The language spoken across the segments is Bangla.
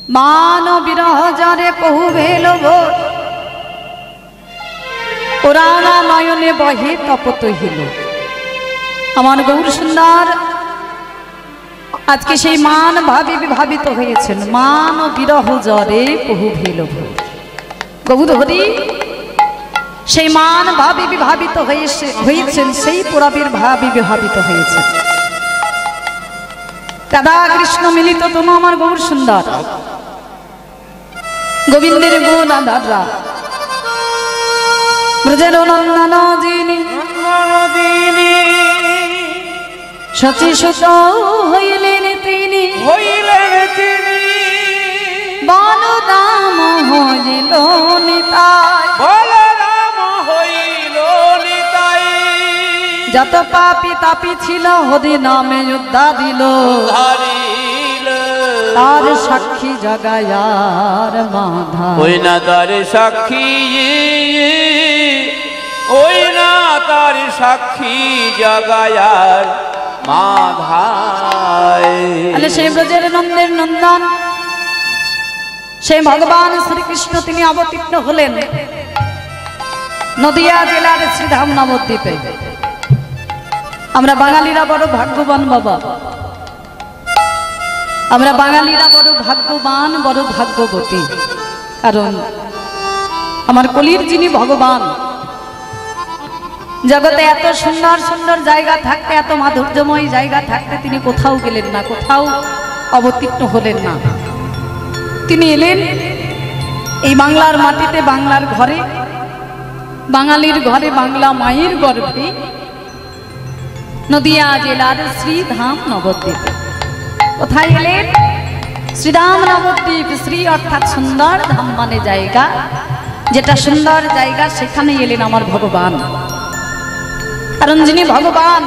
मान विरह जरे कहु भेल भोर पुराना नयने बहे तपत हिल। আমার গৌর সুন্দর আজকে সেই মান ভাবি বিভাবিত হয়েছেন। মান বিরহ জরে বহু ভেল ভোর। গৌর হরি সেই মান ভাবি বিভাবিত হয়েছেন, সেই পুরাবীর ভাবি বিভাবিত হয়েছে। রাধা কৃষ্ণ মিলিত তনু আমার গৌর সুন্দর গোবিন্দের গুণ আধাররা ব্রজের নন্দন যিনি সচি সুত হইলেন তিনি বলরাম হইল নিতাই। যত পাপি তাপি ছিল হরি নামে উদ্ধার দিল, তার সাক্ষী জগায়ার মাধা। ওই না তার সাক্ষী, ওই না তার সাক্ষী জগায়ার মাধায়। সেই ব্রজের নন্দের নন্দন সেই ভগবান শ্রীকৃষ্ণ তিনি অবতীর্ণ হলেন নদিয়া জেলার শ্রীধাম নবদ্বীপে। আমরা বাঙালিরা বড় ভাগ্যবান বাবা, আমরা বাঙালিরা বড় ভাগ্যবান, বড় ভাগ্যবতী। কারণ আমার কলির যিনি ভগবান, জগতে এত সুন্দর সুন্দর জায়গা থাকতে, এত মাধুর্যময় জায়গা থাকতে তিনি কোথাও গেলেন না, কোথাও অবতীর্ণ হলেন না। তিনি এলেন এই বাংলার মাটিতে, বাংলার ঘরে, বাঙালির ঘরে, বাংলা মায়ের গর্ভে, নদিয়া জেলার শ্রীধাম নবদ্বীপে। কোথায় এলেন? শ্রীধাম নবদ্বীপ। শ্রী অর্থাৎ সুন্দর, ধাম মানে জায়গা, যেটা সুন্দর জায়গা সেখানে এলেন আমার ভগবান। কারণ যিনি ভগবান,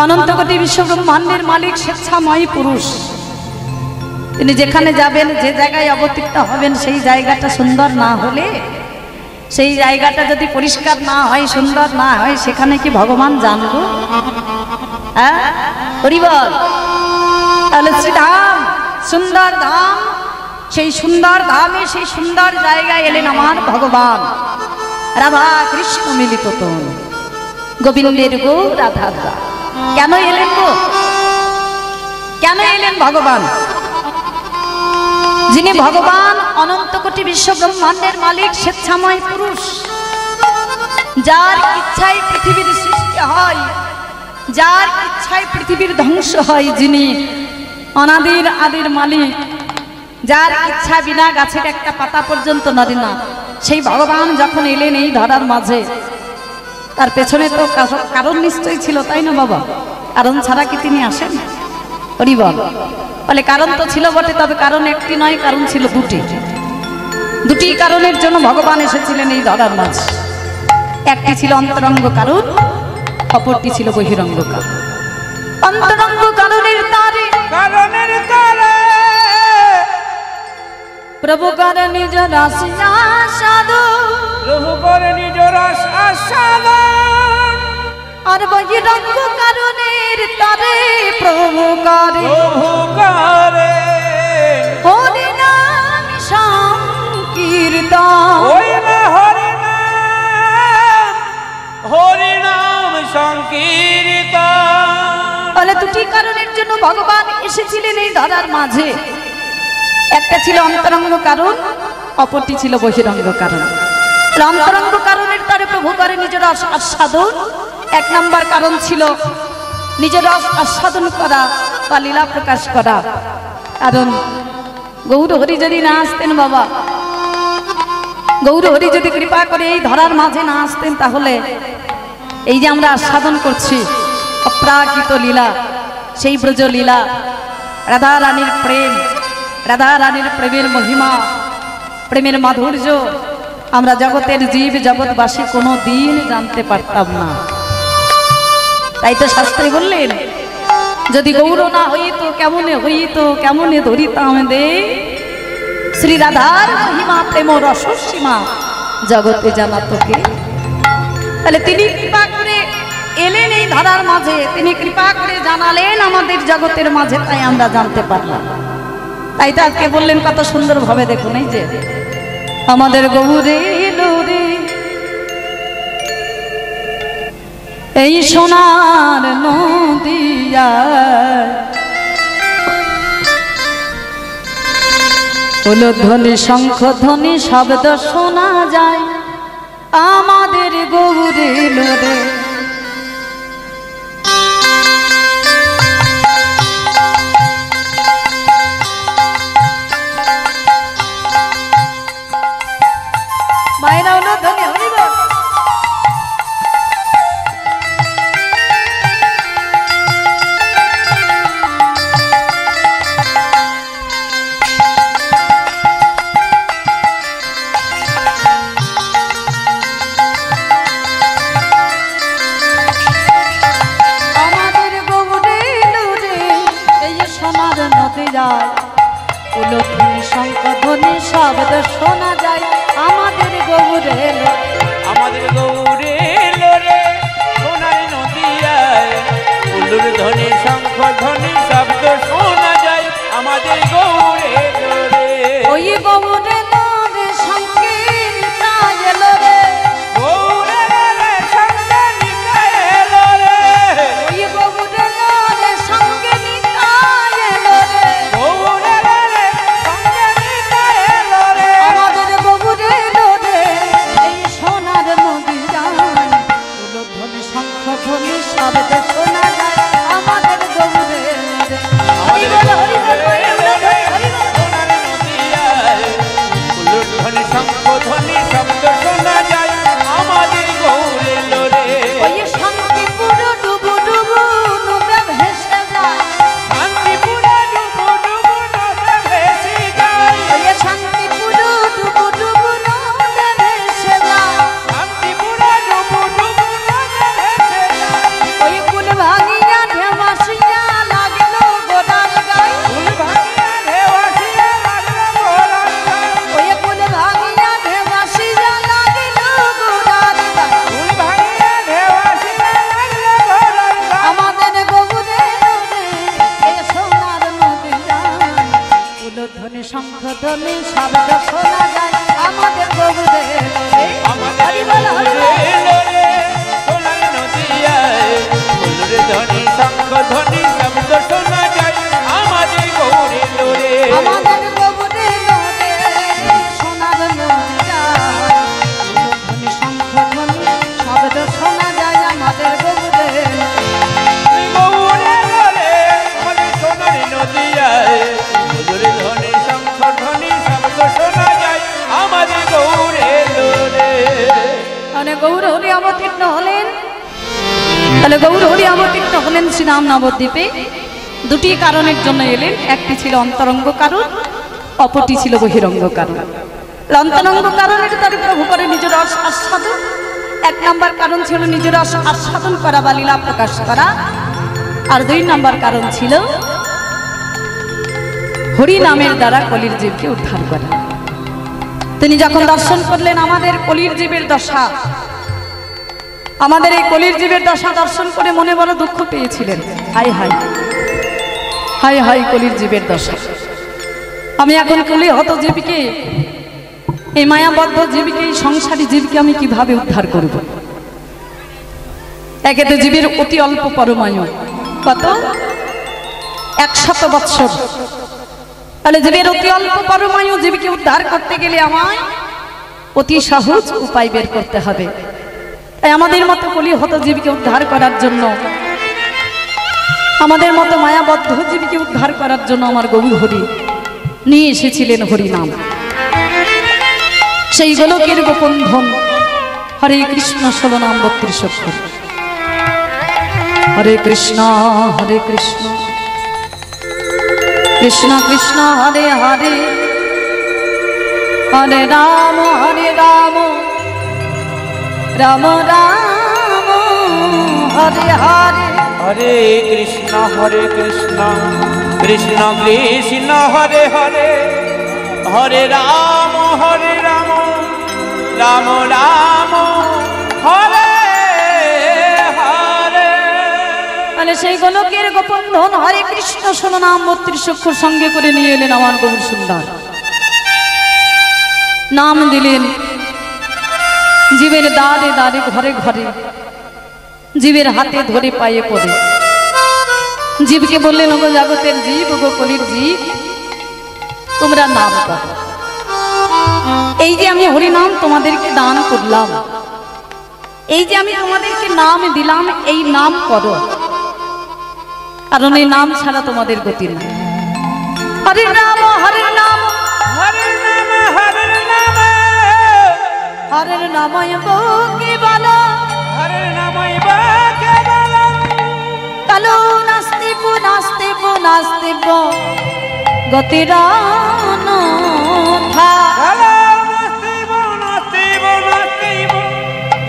অনন্ত কোটি বিশ্ব ব্রহ্মাণ্ডের মালিক, স্বেচ্ছাময় পুরুষ, তিনি যেখানে যাবেন, যে জায়গায় অবতীর্ণ হবেন, সেই জায়গাটা সুন্দর না হলে, সেই জায়গাটা যদি পরিষ্কার না হয়, সুন্দর না হয়, সেখানে কি ভগবান জানবো? হ্যাঁ হরি বল। তাহলে শ্রীধাম সুন্দর ধাম, সেই সুন্দর ধামে, সেই সুন্দর জায়গায় এলেন আমার ভগবান। রাধা কৃষ্ণ মিলিত তনু গোবিন্দের গো রাধা। কেন এলেন গো? কেন এলেন ভগবান? যিনি ভগবান, অনন্ত কোটি বিশ্ব ব্রহ্মাণ্ডের মালিক, স্বেচ্ছাময় পুরুষ, যার ইচ্ছায় পৃথিবীর সৃষ্টি হয়, যার ইচ্ছায় পৃথিবীর ধ্বংস হয়, যিনি অনাদির আদির মালিক, যার ইচ্ছা বিনা গাছের একটা পাতা পর্যন্ত নড়ে না, সেই ভগবান যখন এলেন এই ধরার মাঝে, তার পেছনে তো কারণ নিশ্চয়ই ছিল, তাই না বাবা? কারণ ছাড়া কি তিনি আসেন? হরি বল। বলে কারণ তো ছিল বটে, তবে কারণ একটি নয়, কারণ ছিল দুটি। দুটি কারণের জন্য ভগবান এসেছিলেন এই ধরার মাঝে। একটি ছিল অন্তরঙ্গ কারণ, অপরটি ছিল বহিরঙ্গ কারণ। অন্তরঙ্গ কারণের তারে, কারণের তারে প্রভু করে নিজ রাশি আসাদো, প্রভু করে নিজ রস আস্বাদন। আর বহিরঙ্গ কারণের তারে প্রভু করে হরি নাম সংকীর্তন। ওই না হরি নাম সংকীর্তন। বলে দুটি কারণের জন্য ভগবান এসেছিলেন এই ধরার মাঝে। একটা ছিল অন্তরঙ্গ কারণ, অপরটি ছিল বহিরঙ্গ কারণ। অন্তরঙ্গ কারণের তারে প্রভু করে নিজ রস আস্বাদন। এক নম্বর কারণ ছিল নিজ রস আস্বাদন করা বা লীলা প্রকাশ করা। কারণ গৌর হরি যদি না আসতেন বাবা, গৌর হরি যদি কৃপা করে এই ধরার মাঝে না আসতেন, তাহলে এই যে আমরা আস্বাদন করছি অপ্রাকৃত লীলা, সেই ব্রজ লীলা, রাধা রানীর প্রেম, রাধা রানীর প্রেমের মহিমা, প্রেমের মাধুর্য, আমরা জগতের জীব জগৎবাসী কোনো দিন জানতে পারতাম না। তাই তো শাস্ত্রে বললেন, যদি গৌর না হইত কেমনে হইত, কেমনে ধরিতাম দে শ্রী রাধার মহিমা, প্রেম রসসীমা জগতে জানা তোকে। তাহলে তিনি কৃপা করে এলেন এই ধরার মাঝে, তিনি কৃপা করে জানালেন আমাদের জগতের মাঝে, তাই আমরা জানতে পারলাম। তাই তো আজকে বললেন কত সুন্দর ভাবে, দেখুন এই যে আমাদের গৌরে লোরে এই সোনার নদিয়া, ধ্বনি শঙ্খ ধ্বনি শব্দ শোনা যায় আমাদের গৌরে লোরে। মায়েরা হলো ধ্বনি হরিব। ধ্বনি শঙ্খ ধ্বনি শব্দ শোনা যায় আমাদের গৌরে লোরে। আমাদের গৌরে লোরে সোনার নদিয়ায় উলুর ধ্বনি শঙ্খ ধ্বনি শব্দ শোনা যায় আমাদের গৌরে লোরে। ওই গৌরে লোরে সঙ্গে নিতাই এলো রে, গৌরে লোরে সঙ্গে নিতাই এলো রে, ওই গৌরে লোরে সঙ্গে নিতাই এলো রে, গৌরে লোরে সঙ্গে নিতাই এলো রে। আমাদের গৌরে লোরে এই সোনার নদিয়ায় ধ্বনি শঙ্খ ধ্বনি শব্দ শোনা যায় আমাদের গৌরে লোরে। হরি বল হরি বল হরি বল। সোনার নদিয়ায় উলুর ধ্বনি শঙ্খ ধ্বনি শব্দ শোনা যায় আমাদের গৌরে লোরে। ওই শান্তিপুর ডুবু ডুবু নদে ভেসে যায়, শান্তিপুরে ডুবু ডুবু নদে ভেসে যায়, ওই শান্তিপুর ডুবু ডুবু নদে ভেসে যায়, শান্তিপুরে ডুবু ডুবু নদে ভেসে যায়। ওই কুল ভাঙিয়া ঢেমাসিয়া লাগলো গোটার গায়ে, ফুল ভাঙিয়া ঢেউ আসিয়া লাগলো গোরার গায়ে, ওই কুল ভাঙিয়া ঢেমাসিয়া লাগলো গোটার গায়ে, ফুল ভাঙিয়া ঢেউ আসিয়া লাগলো গোরার গায়ে। আমাদের গৌরে লোরে এ সোনার নদিয়ায় ধ্বনি শঙ্খ ধ্বনি শব্দ শোনা যায় আমাদের গৌরে লোরে। আমাদের হরি বল হরি বল। গৌরে লোরে সোনার নদিয়ায় উলুর ধ্বনি শঙ্খ ধ্বনি শব্দ শোনা যায় আমাদের গৌরে লোরে। আমাদের গৌরে লোরে সোনার নদিয়ায় ধ্বনি শঙ্খ ধ্বনি শব্দ শোনা যায় আমাদের গৌরে লোরে। গৌরে লোরে আমাদের সোনার নদিয়ায় উলুর ধ্বনি শঙ্খ ধ্বনি শব্দ শোনা যায় আমাদের গৌরে লোরে। মানে গৌর হরি অবতীর্ণ হলেন, তাহলে গৌর হরি অবতীর্ণ হলেন শ্রীরাম নবদ্বীপে দুটি কারণের জন্য এলেন। একটি ছিল অন্তরঙ্গ কারণ, অপরটি ছিল বহিরঙ্গ কারণ। অন্তরঙ্গ কারণের দ্বারা প্রভু করে নিজ রস আস্বাদন, এক নাম্বার কারণ ছিল নিজ রস আস্বাদন করা বা লীলা প্রকাশ করা, আর দুই নাম্বার কারণ ছিল হরি নামের দ্বারা কলির জীবকে উদ্ধার করা। তিনি যখন দর্শন করলেন আমাদের কলির জীবের দশা, আমাদের এই কলির জীবের দশা দর্শন করে মনে বড় দুঃখ পেয়েছিলেন। হাই হাই হাই হাই কলির জীবের দশা, আমি এখন কলি হত জীবকে, এই মায়াবদ্ধ জীবকে, এই সংসারী জীবকে আমি কিভাবে উদ্ধার করব। একে তো জীবের অতি অল্প পরমায়ু, কত 100 বৎসর। তাহলে জীবের অতি অল্প পরমায়ু জীবকে উদ্ধার করতে গেলে আমায় অতি সহজ উপায় বের করতে হবে। তাই আমাদের মতো কলি হত জীবকে উদ্ধার করার জন্য, আমাদের মতো মায়াবদ্ধ জীবকে উদ্ধার করার জন্য আমার গৌর হরি নিয়ে এসেছিলেন হরিনাম। সেই গোলকের গোপন ধন হরে কৃষ্ণ 16 নাম 32 অক্ষর। হরে কৃষ্ণ কৃষ্ণ কৃষ্ণ হরে হরে, হরে রাম রাম রাম হরে হরে। হরে কৃষ্ণ কৃষ্ণ কৃষ্ণ হরে হরে, হরে রাম রাম রাম হরে হরে। বলে সেই গোলকের গোপন ধন হরে কৃষ্ণ শোনো নাম 32 অক্ষর সঙ্গে করে নিয়ে এলেন আমার গৌর সুন্দর। নাম দিলেন জীবের দ্বারে দ্বারে ঘরে ঘরে, জীবের হাতে ধরে পায়ে পড়ে। জীবকে বললেন ওগো জগতের জীব, ওগো কলির জীব, তোমরা নাম করো। এই যে আমি হরিনাম তোমাদেরকে দান করলাম, এই যে আমি তোমাদেরকে নাম দিলাম, এই নাম করো, কারণ এই নাম ছাড়া তোমাদের গতি নেই। হরে নাম হরে নাম হরে নাম হরে নাম হরে নাময় কে বল, হরে নামই কেবল কালো নাস্তিব নাস্তিব নাস্তিব গতিরান থা। নাস্তিব নাস্তিব নাস্তিব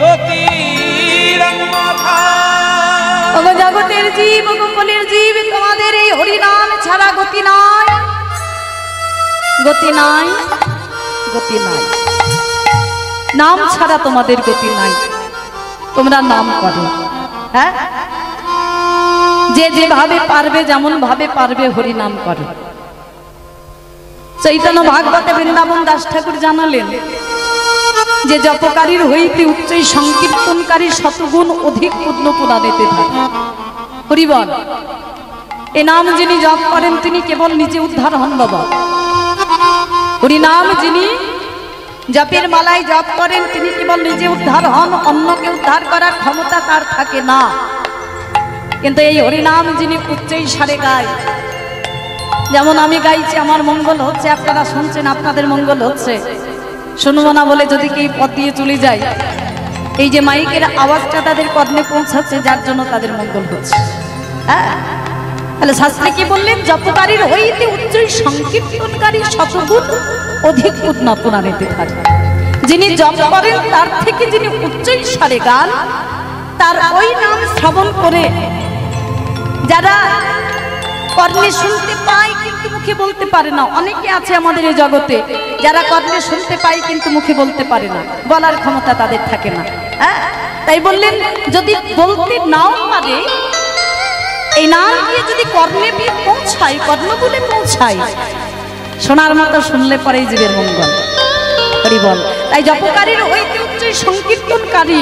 গতিরন্মথা। ওগো জগতের জীব, ওগো কলির জীব, তোমাদের এই হরিনাম ছাড়া গতি নাই, গতি নাই, গতি নাই। নাম ছাড়া তোমাদের গতি নাই, তোমরা নাম করো। হ্যাঁ, যে যেভাবে পারবে, যেমন ভাবে পারবে হরিনাম করো। চৈতন্য ভাগবতে বৃন্দাবন দাস ঠাকুর জানালেন যে জপকারীর হইতে উচ্চই সংকীর্তনকারী শতগুণ অধিক পূর্ণ পুরাণেতে থাকে। হরিবল, এ নাম যিনি জপ করেন তিনি কেবল নিজে উদ্ধার হন বাবা। হরিনাম যিনি জপের মালায় জপ করেন তিনি কেবল নিজে উদ্ধার হন, অন্যকে উদ্ধার করার ক্ষমতা তার থাকে না। কিন্তু এই হরিনাম যিনি উচ্চই সারে গায়, যেমন আমি গাইছি আমার মঙ্গল হচ্ছে, আপনারা শুনছেন আপনাদের মঙ্গল হচ্ছে, শুনবো না বলে যদি কেউ পথ দিয়ে চলে যায়, এই যে মাইকের আওয়াজটা তাদের কর্ণে পৌঁছাচ্ছে, যার জন্য তাদের মঙ্গল হচ্ছে। হ্যাঁ, তাহলে শাস্ত্রে কি বললেন? জপকারীর হইতে উচ্চই সংকীর্তনকারী শতগুণ অধিক পূর্ণ পুরাণেতে থাকে। যিনি জপ করেন তার থেকে যিনি উচ্চই সারে গান, তার ওই নাম শ্রবণ করে যারা কর্ণে শুনতে পায় কিন্তু মুখে বলতে পারে না। অনেকে আছে আমাদের এই জগতে যারা কর্ণে শুনতে পায় কিন্তু মুখে বলতে পারে না, বলার ক্ষমতা তাদের থাকে না। হ্যাঁ, তাই বললেন যদি বলতে নাও পারে, এই নাম দিয়ে যদি কর্ণে পৌঁছায়, কর্ণগুলে পৌঁছায়, শোনার মতো শুনলে পরেই জীবের মঙ্গল। হরি বল। তাই জপকারীর হইতে উচ্চই সংকীর্তনকারী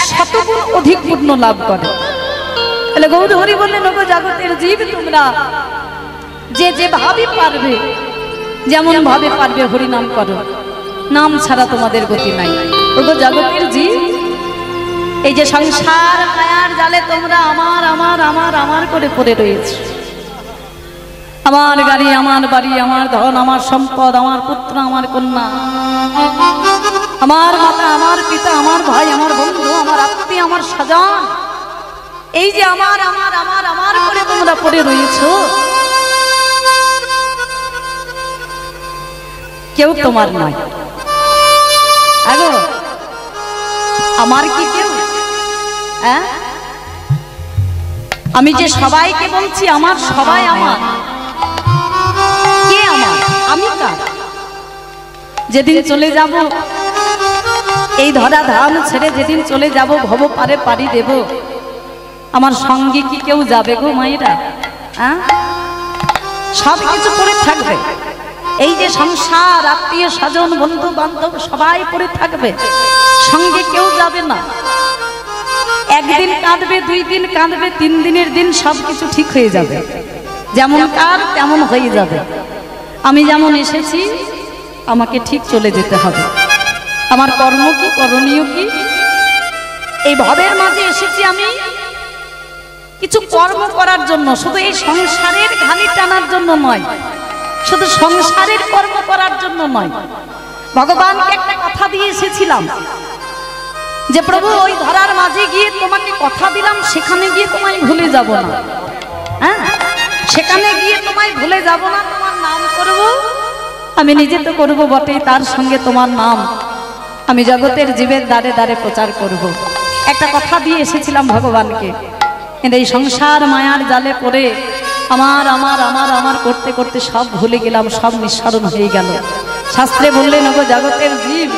100 গুণ অধিক পূর্ণ লাভ করে। তাহলে গৌর হরি বললেন ওগো জগতের জীব, তোমরা যে যেভাবে পারবে, যেমন ভাবে পারবে হরিনাম করো, নাম ছাড়া তোমাদের গতি নাই। ওগো জগতের জীব, এই যে সংসার মায়ার জালে তোমরা আমার আমার আমার আমার করে পড়ে রয়েছে। আমার গাড়ি, আমার বাড়ি, আমার ধন, আমার সম্পদ, আমার পুত্র, আমার কন্যা, আমার মাতা, আমার পিতা, আমার ভাই, আমার বন্ধু, আমার আত্মীয়, আমার স্বজন, এই যে আমার আমার আমার আমার করে তোমরা পড়ে রয়েছো, কেউ তোমার নয়। আগো আমার কি কেউ? হ্যাঁ, আমি যে সবাইকে বলছি আমার, সবাই আমার, কে আমার? আমি কার? যেদিন চলে যাব এই ধরা ধাম ছেড়ে, যেদিন চলে যাব ভব পারে পাড়ি দেব, আমার সঙ্গে কি কেউ যাবে গো মায়েরা? হ্যাঁ, সব কিছু পড়ে থাকবে। এই যে সংসার, আত্মীয় স্বজন, বন্ধু বান্ধব সবাই পড়ে থাকবে, সঙ্গে কেউ যাবে না। একদিন কাঁদবে, 2 দিন কাঁদবে, 3 দিনের দিন সবকিছু ঠিক হয়ে যাবে, যেমন কার তেমন হয়ে যাবে। আমি যেমন এসেছি আমাকে ঠিক চলে যেতে হবে। আমার কর্ম কি, করণীয় কি, এই ভবের মাঝে এসেছি আমি কিছু কর্ম করার জন্য, শুধু এই সংসারের ঘানি টানার জন্য নয়, শুধু সংসারের কর্ম করার জন্য নয়। ভগবানকে একটা কথা দিয়ে এসেছিলাম যে প্রভু ওই ধরার মাঝে গিয়ে তোমাকে কথা দিলাম, সেখানে গিয়ে তোমায় ভুলে যাব না। হ্যাঁ, সেখানে গিয়ে তোমায় ভুলে যাব না, তোমার নাম করব, আমি নিজে তো করব বটেই, তার সঙ্গে তোমার নাম আমি জগতের জীবের দ্বারে দ্বারে প্রচার করব। একটা কথা দিয়ে এসেছিলাম ভগবানকে, কিন্তু এই সংসার মায়ার জালে পড়ে আমার আমার আমার আমার করতে করতে সব ভুলে গেলাম, সব নিঃস্মরণ হয়ে গেল। শাস্ত্রে বললেন ওগো জগতের জীব,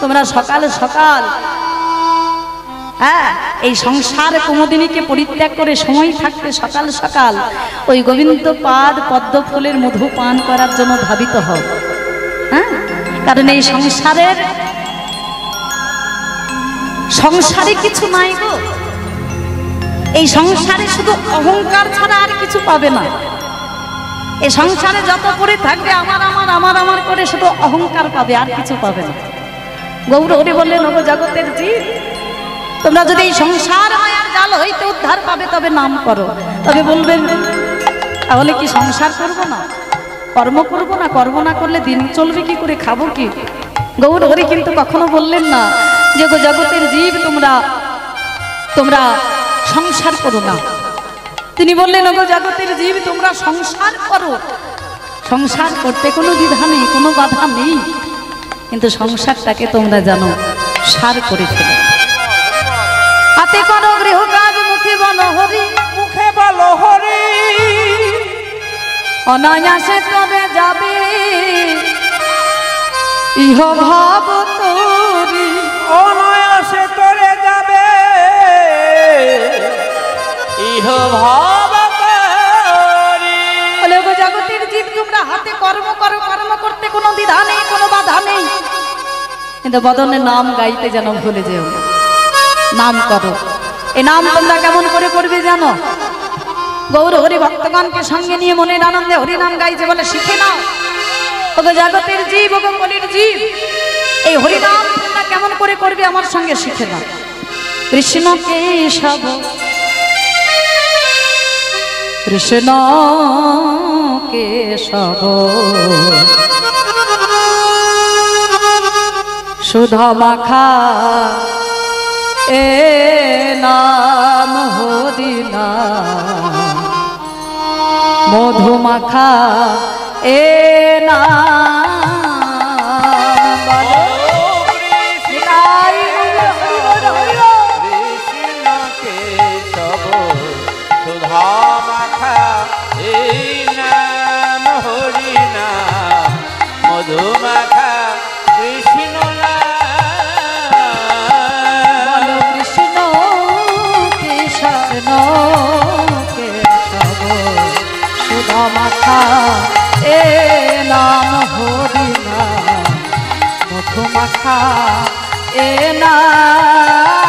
তোমরা সকাল সকাল হ্যাঁ, এই সংসার কুমুদিনীকে পরিত্যাগ করে সময় থাকতে সকাল সকাল ওই গোবিন্দ পাদ পদ্ম ফুলের মধু পান করার জন্য ধাবিত হও। হ্যাঁ, কারণ এই সংসারে কিছু নাই গো। এই সংসারে শুধু অহংকার ছাড়া আর কিছু পাবে না। এই সংসারে যত করে থাকবে আমার আমার আমার আমার করে শুধু অহংকার পাবে, আর কিছু পাবে না। গৌর হরি বললেন, ওগো জগতের জীব, তোমরা যদি এই সংসার মায়ার জাল হইতে উদ্ধার পাবে তবে নাম করো। তবে বলবেন, তাহলে কি সংসার করব না, কর্ম করব না? কর্ম না করলে দিন চলবে কি করে, খাবো কি? গৌর হরি কিন্তু কখনো বললেন না যে গো জগতের জীব তোমরা সংসার করো না। তিনি বললেন, ওগো জগতের জীব তোমরা সংসার করো। সংসার করতে কোনো দ্বিধা নেই, কোনো বাধা নেই, কিন্তু সংসারটাকে তোমরা জানো সার করে ফেলো। হাতে করো গৃহ কাজ, মুখে বলো হরি, মুখে বলো হরি। অনায়াসে তবে যাবে ইহ ভাব তোরি, অনায়াসে তরে যাবে ইহ ভাব তোরি। বলে গো জগতের জীব তোমরা হাতে কর্ম করো, কর্ম করতে কোনো দ্বিধা নেই, কোনো বাধা নেই, কিন্তু বদনে নাম গাইতে যেন ভুলে যেও। নাম করো। এই নাম তোমরা কেমন করে করবে জানো? গৌর হরি ভক্তগণকে সঙ্গে নিয়ে মনের আনন্দে হরি নাম গাইছে, বলে শিখে নাও। ওগো জগতের জীব, ওগো কলির জীব, এই হরি নাম তোমরা কেমন করে করবে আমার সঙ্গে শিখে নাও। কৃষ্ণ কেশব, কৃষ্ণ কেশব, সুধা মাখা এ নাম হরি নাম, মধু মাখা এ নাম। কৃষ্ণ কেশব সুধা মাখা এই নাম হরি নাম, মধু মাখা কৃষ্ণ মাখা এ নাম হরি নাম, মধু মাখা এ নাম।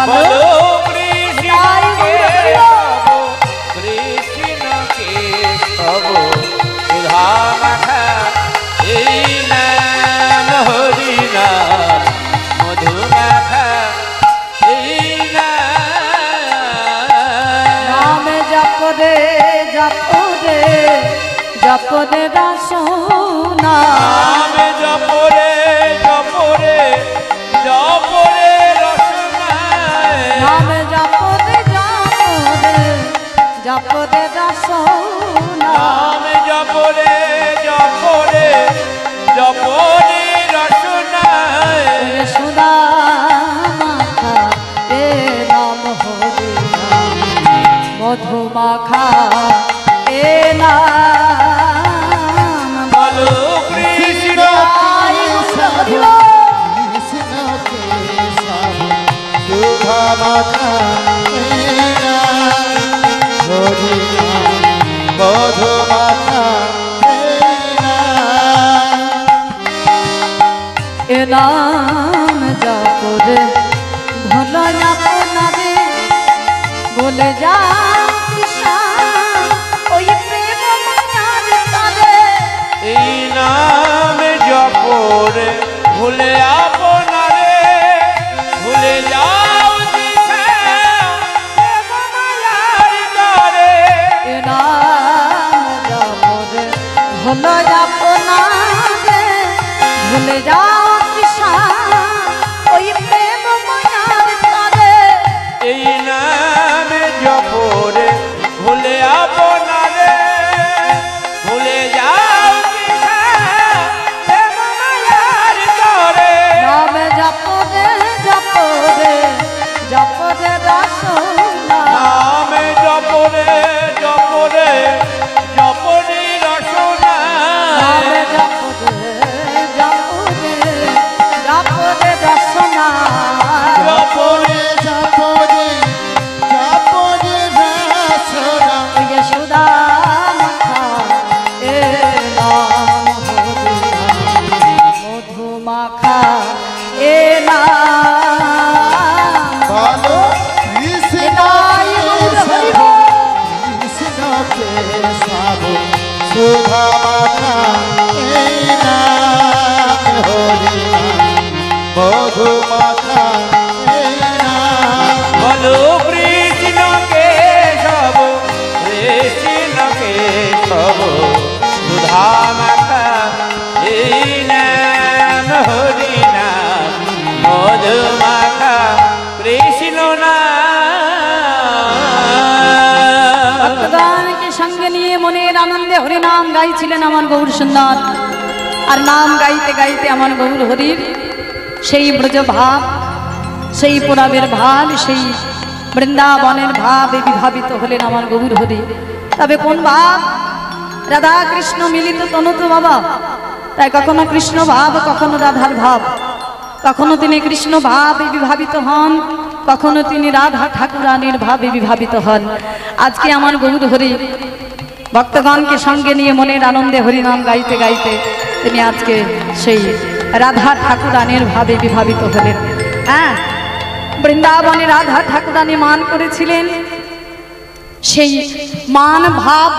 বলো কৃষ্ণ কেশব সুধা মাখা এই নাম হরি নাম, মধু মাখা এই নাম জপ রে জপ রে জপ রে রসনা, নাম জপ রে জপ রে জপ রে রসনা, নাম জপ রে জপ রে রসনা, নাম জপ রে জপ রে জপ রে রসনা, সুধা মাখা এ নাম হরি নাম, মধু মাখা এ নাম। বলো কৃষ্ণ সুধা মাখা হরি মধু মাখা এ নাম জপ রে ভোলা আপনারে বলে যা ওই প্রেম মায়ার তারে। এই নাম জপ রে ভুলে আপনারে, ভুলে যাও দিশা প্রেম মায়ার তরে। এ নাম জপ রে ভোলা আপনারে ভুলে যাও তৃষা ওই প্রেম মায়ার তারে। এই নাম জপ রে ভুলে আপনারে, ভুলে যাও দিশা প্রেম মায়ার তরে। নাম জপ রে রসনা, নাম জপ রে জপ রে জপ রে রসনা, নাম জপ রে হরিনাম গাইছিলেন আমার গৌর সুন্দর। আর নাম গাইতে গাইতে আমার গৌর হরির সেই ব্রজ ভাব, সেই পুরাবের ভাব, সেই বৃন্দাবনের ভাবে বিভাবিত হলেন আমার গৌর হরি। তবে কোন ভাব? রাধা কৃষ্ণ মিলিত তনু তো বাবা, তাই কখনো কৃষ্ণ ভাব, কখনো রাধার ভাব, কখনো তিনি কৃষ্ণ ভাবে বিভাবিত হন, কখনো তিনি রাধা ঠাকুরানীর ভাবে বিভাবিত হন। আজকে আমার গৌর হরি ভক্তগণকে সঙ্গে নিয়ে মনের আনন্দে হরিনাম গাইতে গাইতে তিনি আজকে সেই রাধা ঠাকুরানীর ভাবে বিভাবিত হলেন। হ্যাঁ, বৃন্দাবনে রাধা ঠাকুরানী মান করেছিলেন, সেই মান ভাব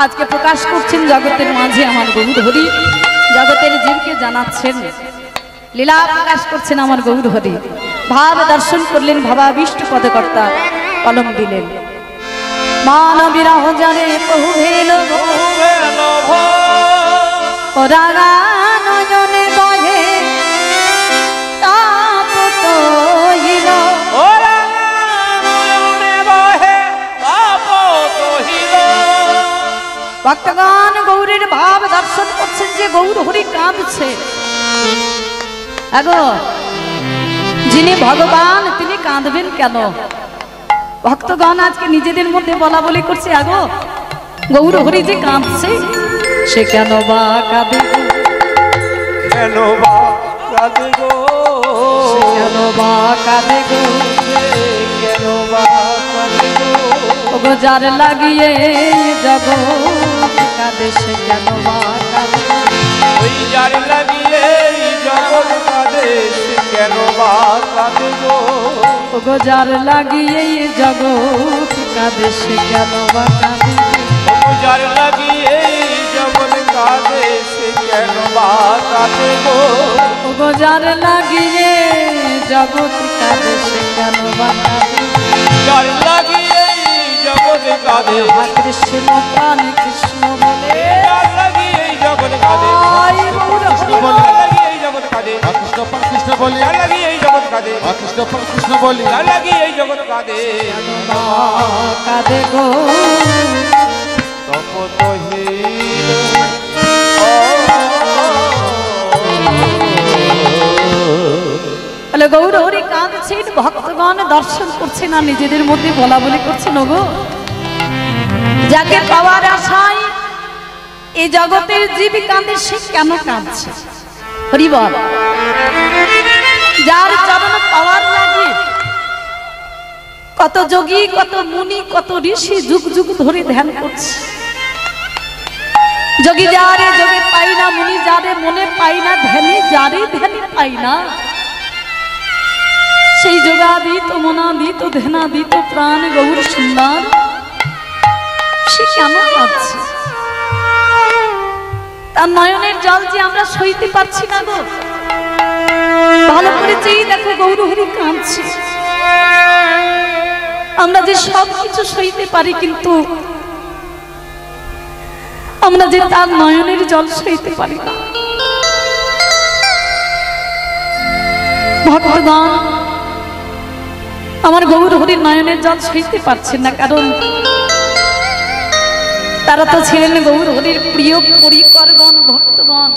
আজকে প্রকাশ করছেন জগতের মাঝে আমার গৌর হরি। জগতের জীবকে জানাচ্ছেন, লীলা প্রকাশ করছেন আমার গৌর হরি। ভাব দর্শন করলেন, ভাবাবিষ্ট পদকর্তা কলম দিলেন। মান বিরহ জানে বহু ভেল রাগা নয়নে বহে তাপ তহিল। ভক্তগণ গৌরের ভাব দর্শন করছেন যে গৌর হরি কাঁদছে। আগো যিনি ভগবান তিনি কাঁদবেন কেন? ভক্তগণ আজকে নিজেদের মধ্যে বলা বলি করছে, আগো গৌর হরি যে কাঁদছে সে কেন বা কাঁদে গো, কেন বা কাঁদে গো, কেন বা কাঁদে গো, কেন বা কাঁদে গো, ওগো যার লাগিয়ে জগৎ কাঁদে সে কেন বা কাঁদে, ওই যার লাগিয়ে জগৎ কাঁদে সে কেন বা কাঁদে গো, ওগো যার লাগিয়ে জগৎ কাঁদে সে কেন বা কাঁদে, ওগো যার লাগিয়ে জগৎ কাঁদে সে কেন বা কাঁদে গো, ওগো যার লাগিয়ে জগৎ কাঁদে সে কেন বা কাঁদে, যার লাগিয়ে জগৎ কাঁদে কৃষ্ণ প্রাণ কৃষ্ণ বলে, যার লাগিয়ে জগৎ কাঁদে কৃষ্ণ বলে, যার লাগিয়ে জগৎ কাঁদে কৃষ্ণ পর কৃষ্ণ বলি, যার লাগিয়ে জগৎ কাঁদে কৃষ্ণ পর কৃষ্ণ বলি, যার লাগিয়ে জগৎ কাঁদে কাঁদে গো, তপতহীন বলে গৌর হরি কাঁদছেন। ভক্তগণ দর্শন করছে না, নিজেদের মধ্যে বলা বলি করছেন, ওগো যাকে পাওয়ার আশায় এই জগতের জীব কাঁদে সে কেন কাঁদছে? হরি বল। যার চরণ পাওয়ার লাগে কত যোগী, কত মুনি, কত ঋষি যুগ যুগ ধরে ধ্যান করছে। যোগী যারে যোগে পাই না, মুনি যারে মনে পাই না, ধ্যানে যারে ধ্যানে পাই না, সেই যোগাদিত মনাদিত ধ্যানাদিত প্রাণ গৌর সুন্দর সে কেন কাঁদছে? তার নয়নের জল যে আমরা সইতে পারছি না গো। ভালো করে চেয়ে দেখো, গৌর হরি কাঁদছে। আমরা যে সব কিছু সইতে পারি, কিন্তু আমরা যে তার নয়নের জল সইতে পারি না। ভক্তগণ আমার গৌর হরির নয়নের জল সইতে পারছেন না, কারণ তারা তো ছিলেন গৌর হরির প্রিয় পরিকরগণ। ভক্তগণ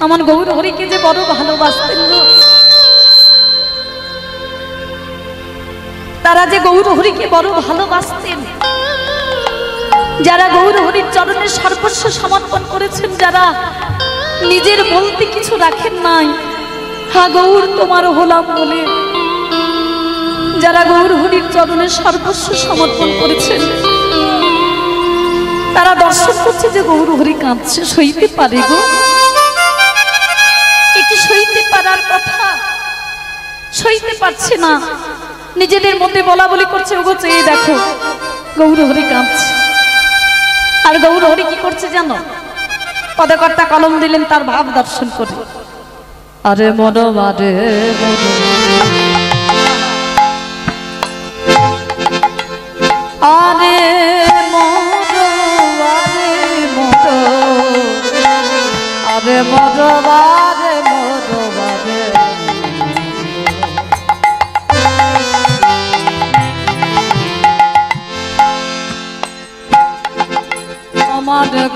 আমার গৌর হরিকে যে বড় ভালোবাসতেন গো, তারা যে গৌর হরিকে বড় ভালোবাসতেন। যারা গৌর হরির চরণে সর্বস্ব সমর্পণ করেছেন, যারা নিজের বলতে কিছু রাখেন নাই, হা গৌর তোমার হলাম বলে যারা গৌর হরির চরণে সর্বস্ব সমর্পণ করেছেন, তারা দর্শন করছে যে গৌর হরি কাঁদছে। সইতে পারে গো, একটু সইতে পারার কথা, সইতে পারছে না। নিজেদের মধ্যে বলা বলি করছে, ওগো চেয়ে দেখো গৌর হরি কাঁদছে। আর গৌর হরি কি করছে জানো? পদকর্তা কলম দিলেন তার ভাব দর্শন করে। আরে মনোবারে আরে মরো আরে মরো আরে মরো বারে মরো বারে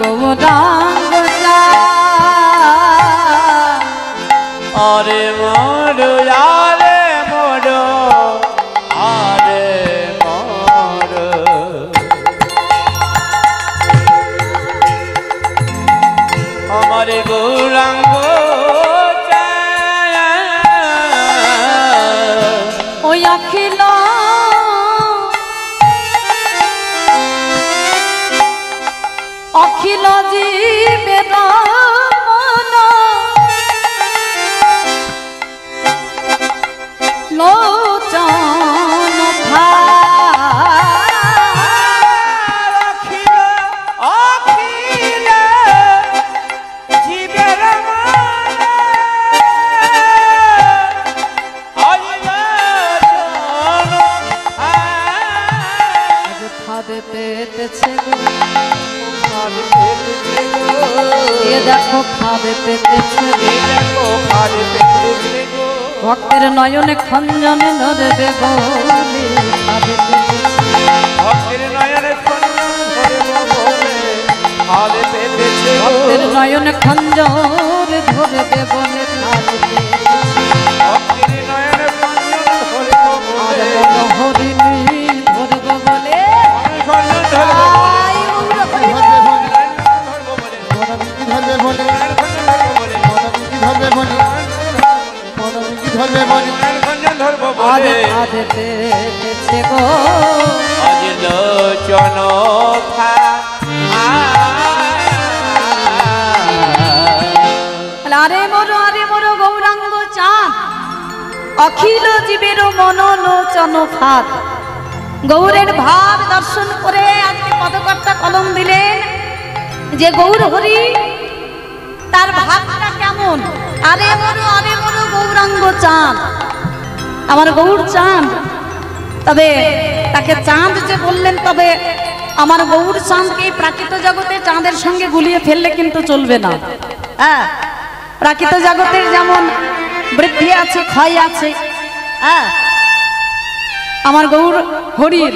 গৌরাঙ্গ আরে মোর আরে মোর আরে মোর আমার গৌরাঙ্গ ওই অখিল অখিল জীবের মন লোচন অখিল অখিল জীবের ফাঁদে পেতেছে এ দেখো ফাঁদে পেতেছে ভক্তের নয়নে খঞ্জনে ধরবে বলে ফাঁদে পেতেছে ভক্তের নয়নে ভক্তের নয়নে খঞ্জরে ধরবে বলে ফাঁদে পেতেছে আর বল হরিণী ধরব বলে আধে পেতেছে গো আজ লোচন আরে মোর গৌরাঙ্গ চাঁদ অখিল জীবের মনোলোচন ফাঁদ গৌরের ভাব দর্শন করে আজকে পদকর্তা কলম দিলেন যে গৌর হরি তার ভাবটা কেমন। আরে মোর গৌরাঙ্গ চাঁদ আমার গৌর চাঁদ, তবে তাকে চাঁদ যে বললেন, তবে আমার গৌর চাঁদকে প্রাকৃত জগতে চাঁদের সঙ্গে গুলিয়ে ফেললে কিন্তু চলবে না। হ্যাঁ, প্রাকৃত জগতের যেমন বৃদ্ধি আছে ক্ষয় আছে, হ্যাঁ, আমার গৌর হরির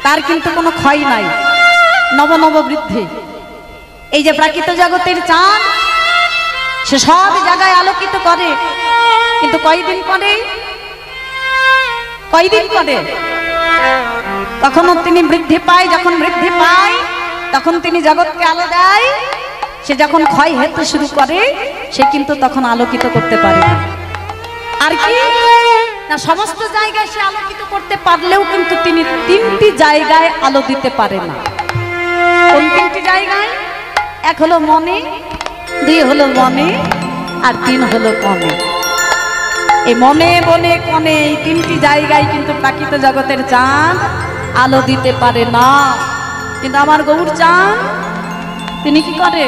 তার কিন্তু কোনো ক্ষয় নাই, নব নব বৃদ্ধি। এই যে প্রাকৃত জগতের চাঁদ সে সব জায়গায় আলোকিত করে, কিন্তু কয়দিন করে তখনও তিনি বৃদ্ধি পায়, যখন বৃদ্ধি পায় তখন তিনি জগৎকে আলো দেয়। সে যখন ক্ষয় হতে শুরু করে সে কিন্তু তখন আলোকিত করতে পারে না। আর কি না, সমস্ত জায়গায় সে আলোকিত করতে পারলেও কিন্তু তিনি তিনটি জায়গায় আলো দিতে পারে না। কোন তিনটি জায়গায়? এক হলো মনে, দুই হলো মনে, আর তিন হলো কনে। এই মনে বনে কনে এই তিনটি জায়গায় কিন্তু প্রাকৃত জগতের চাঁদ আলো দিতে পারে না। কিন্তু আমার গৌর চাঁদ তিনি কি করে?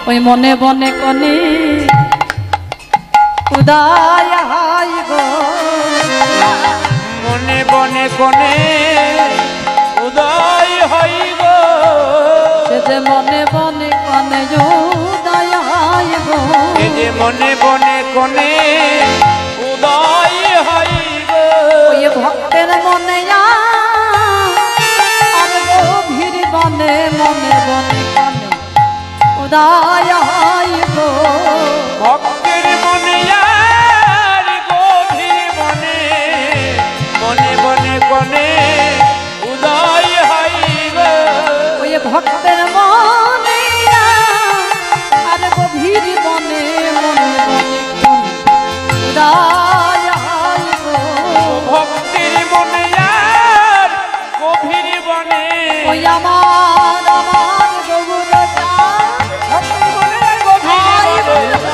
ওই মনে বনে কনে উদয় হয় গো, মনে বনে কনে উদয় হয় গো, সে যে মনে বনে কনে উদয় হয় গো, সে যে মনে বনে কনে উদয় হয় গো। ওই ভক্তের মনে আর গভীর বনে মনে বনে কনে উদয় হয় গো, ভক্তের মনে আর গভীর মনে মনে বনে কনে উদয় হয় গো। ওই ভক্তের মনে আর গভীর বনে মনে বনে কনে উদয় হয় গো, ভক্তের মনে আর গভীর বনে ওই আমার গৌর চাঁদ ভক্তের মনে আর গভীর বনে,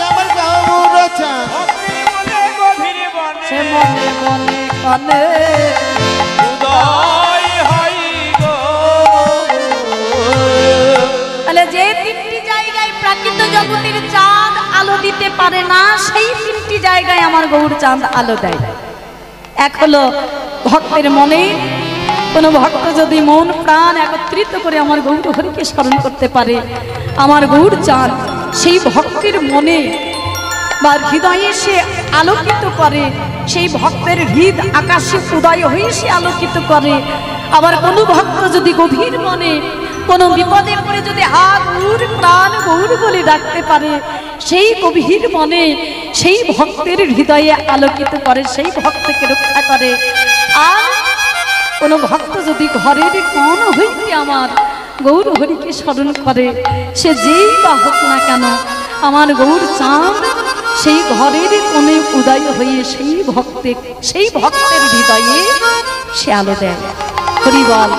আমার গৌর চাঁদ ভক্তের মনে গভীর বনে সে মনে বনে কনে উদয় হয় গো। তাহলে যে তিনটি জায়গায় প্রাকৃত জগতের চাঁদ আলো দিতে পারে না, সেই তিনটি জায়গায় আমার গৌর চাঁদ আলো দেয়। এক হলো ভক্তের মনে, কোনো ভক্ত যদি মন প্রাণ একত্রিত করে আমার গৌর হরিকে স্মরণ করতে পারে, আমার গৌর চাঁদ সেই ভক্তের মনে বা হৃদয়ে সে আলোকিত করে, সেই ভক্তের হৃদ আকাশে উদয় হয়ে সে আলোকিত করে। আবার কোনো ভক্ত যদি গভীর মনে কোনো বিপদে পড়ে যদি গৌর প্রাণ গৌর বলে ডাকতে পারে, সেই গভীর মনে সেই ভক্তের হৃদয়ে আলোকিত করে, সেই ভক্তকে রক্ষা করে। আর কোনো ভক্ত যদি ঘরের কোণ হইতে আমার গৌর হরিকে স্মরণ করে, সে যেই বা হোক না কেন, আমার গৌর চাঁদ সেই ঘরের কোণে উদয় হয়ে সেই ভক্তের হৃদয়ে সে আলো দেয়। হরি বল।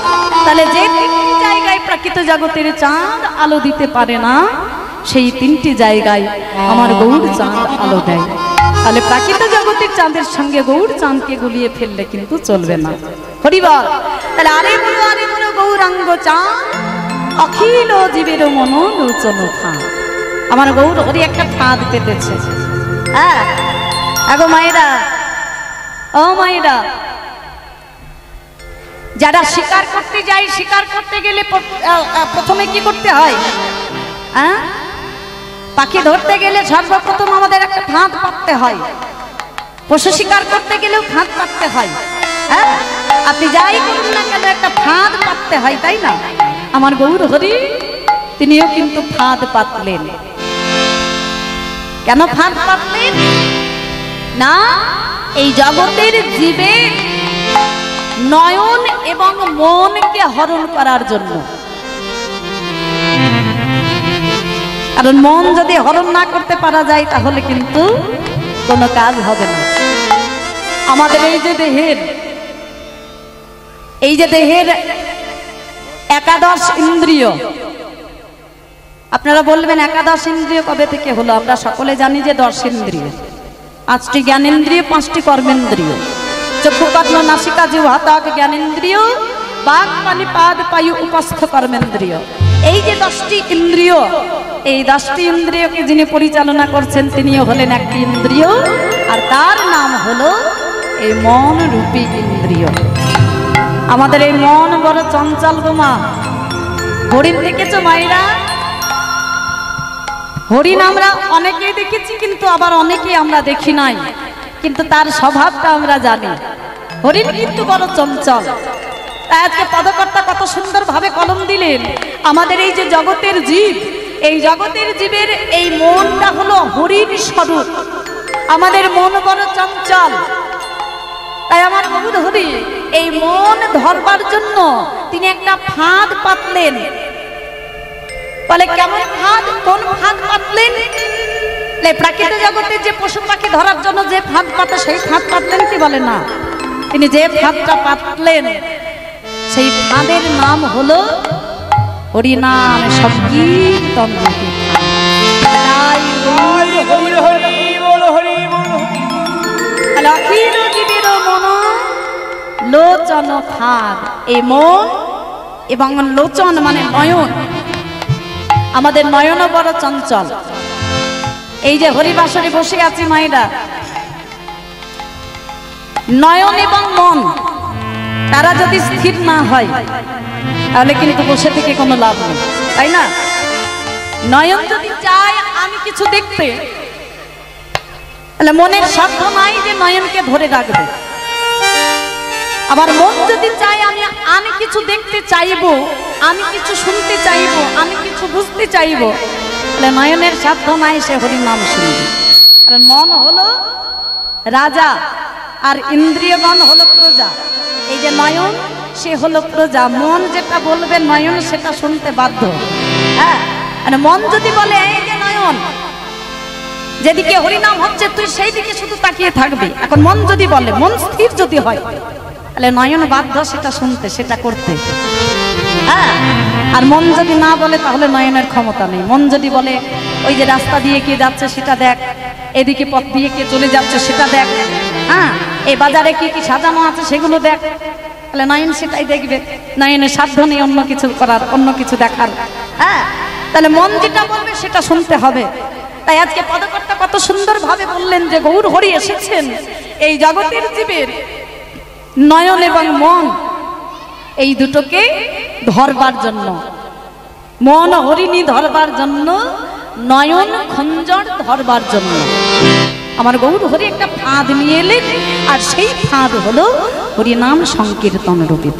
তাহলে যে তিনটি জায়গায় প্রাকৃত জগতের চাঁদ আলো দিতে পারে না, সেই তিনটি জায়গায় আমার গৌর চাঁদ আলো দেয়। তাহলে প্রাকৃত জগতের চাঁদের সঙ্গে গৌর চাঁদকে গুলিয়ে ফেললে কিন্তু চলবে না। হরি বল। তাহলে আরে বলো গৌরাঙ্গ চাঁদ, অখিল জীবের মন লোচন ফাঁদ। আমার গৌর হরি একটা ফাঁদ পেতেছে। হ্যাঁ আগো মায়েরা, ও মায়েরা, যারা শিকার করতে যায়, শিকার করতে গেলে প্রথমে কি করতে হয়? হ্যাঁ, পাখি ধরতে গেলে সর্বপ্রথম আমাদের একটা ফাঁদ পাততে হয়। পশু শিকার করতে গেলেও ফাঁদ পাততে হয়। হ্যাঁ, আপনি যাই করুন না কেন একটা ফাঁদ পাততে হয়, তাই না? আমার গৌর হরি তিনিও কিন্তু ফাঁদ পাতলেন। কেন ফাঁদ পাতলেন? না, এই জগতের জীবের নয়ন এবং মনকে হরণ করার জন্য। কারণ মন যদি হরণ না করতে পারা যায় তাহলে কিন্তু কোনো কাজ হবে না। আমাদের এই যে দেহের একাদশ ইন্দ্রিয়, আপনারা বলবেন একাদশ ইন্দ্রিয় কবে থেকে হলো? আমরা সকলে জানি যে 10 ইন্দ্রিয়, 5টি জ্ঞানেন্দ্রিয়, 5টি কর্মেন্দ্রিয়, চক্ষু কর্ণ নাসিকা জিহ্বা ত্বক জ্ঞানেন্দ্রিয়, বাক পানি পাদ পায়ু উপস্থ কর্মেন্দ্রিয়। এই যে 10টি ইন্দ্রিয়, এই 10টি ইন্দ্রিয়কে যিনি পরিচালনা করছেন তিনিও হলেন একটি ইন্দ্রিয়, আর তার নাম হলো এই মন রূপী ইন্দ্রিয়। আমাদের এই মন বড় চঞ্চল গো মা। হরিণ দেখেছো মায়েরা? হরিণ আমরা অনেকেই দেখেছি, কিন্তু আবার অনেকেই আমরা দেখি নাই, কিন্তু তার স্বভাবটা আমরা জানি। হরিণ কিন্তু বড় চঞ্চল। আজকে পদকর্তা কত সুন্দর ভাবে কলম দিলেন। আমাদের এই যে জগতের জীব, এই জগতের জীবের এই মনটা হলো হরিণ স্বরূপ। আমাদের মন বড় চঞ্চল, তাই আমার গৌর হরি এই মন ধরবার জন্য তিনি একটা ফাঁদ পাতলেন। বলে কেমন ফাঁদ? কোন ফাঁদ পাতলেন? প্রাকৃতিক জগতে যে পশু পাখি ধরার জন্য যে ফাঁদ পাতে সেই ফাঁদ পাতলেন কি বলে না? তিনি যে ফাঁদটা পাতলেন সেই ফাঁদের নাম হলো হরিনাম সংকীর্তন। অখিল জীবের মন লোচন ফাঁদ। এই মন এবং লোচন মানে নয়ন, আমাদের নয়নও বড় চঞ্চল। এই যে হরিবাসরে বসে আছি মায়েরা, নয়ন এবং মন তারা যদি স্থির না হয় তাহলে কিন্তু বসে থেকে কোনো লাভ নেই, তাই না? নয়ন যদি চায় আমি কিছু দেখতে, তাহলে মনের সাধ্য নাই যে নয়নকে ধরে রাখবে। আবার মন যদি চায় আমি কিছু দেখতে চাইবো, আমি কিছু শুনতে চাইবো, আমি কিছু বুঝতে চাইবো, তাহলে নয়নের সাধ্য নাই সে হরির নাম শুনবে। কারণ মন হলো রাজা আর ইন্দ্রিয়গণ হলো প্রজা। এই যে নয়ন সে হলো প্রজা, মন যেটা বলবে নয়ন সেটা শুনতে বাধ্য। হ্যাঁ, মন যদি বলে এই যে নয়ন যেদিকে হরিনাম হচ্ছে তুই সেই দিকে শুধু তাকিয়ে থাকবি, এখন মন যদি বলে, মন স্থির যদি হয়, তাহলে নয়ন বাধ্য সেটা শুনতে, সেটা করতে। হ্যাঁ, আর মন যদি না বলে তাহলে নয়নের ক্ষমতা নেই। মন যদি বলে ওই যে রাস্তা দিয়ে কে যাচ্ছে সেটা দেখ, এদিকে পথ দিয়ে কে চলে যাচ্ছে সেটা দেখ, হ্যাঁ এই বাজারে কি কি সাজানো আছে সেগুলো দেখ, তাহলে নয়ন সেটাই দেখবে। নয়নের সাধ্য নেই অন্য কিছু করার, অন্য কিছু দেখার। হ্যাঁ, তাহলে মন যেটা বলবে সেটা শুনতে হবে। তাই আজকে পদকর্তা কত সুন্দর ভাবে বললেন যে গৌর হরি এসেছেন এই জগতের জীবের নয়ন এবং মন এই দুটোকে ধরবার জন্য, মন হরিণী ধরবার জন্য, নয়ন খঞ্জর ধরবার জন্য। আমার গৌর হরি একটা ফাঁদ নিয়ে এলেন, আর সেই ফাঁদ হলো হরিনাম সংকীর্তন রূপী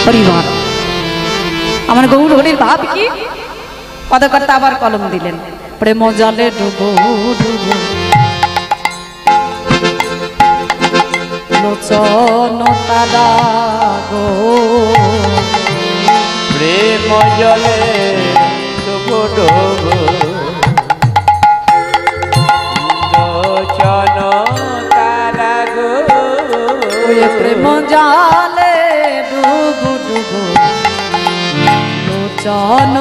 হরিবার। আমার গৌর হরির ভাব কি? পদকর্তা আবার কলম দিলেন, প্রেম জলে ডুবো ডুবো লোচন তারা গো, প্রেম জলে ডুবো ডুবো লোচন তারা গো, প্রেম জালে ডুবো ডুবো লোচন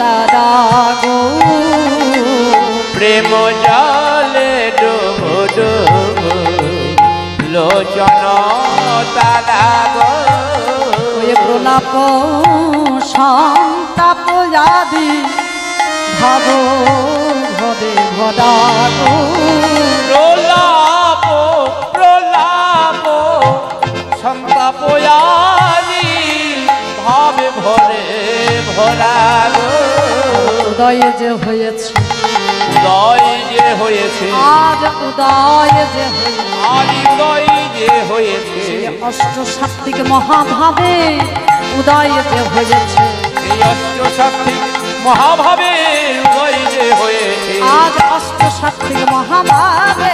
তারা গো, প্রেম জলে ডুবো ডুবো লোচন তারা গো, প্রলাপ সন্তাপ আদি ভাব ভবে ভরা গো, প্রলাপ প্রলাপ সন্তাপ আদি ভাবে ভরে ভরা গো, উদয় যে হয়েছে উদয় যে হয়েছে আজ উদয় যে হয়েছে, আজ উদয় যে হয়েছে, অষ্ট সাত্বিক মহাভাবে উদয় যে হয়েছে, এই অষ্ট সাত্বিক মহাভাবে উদয় যে হয়েছে, আজ অষ্ট সাত্বিক মহাভাবে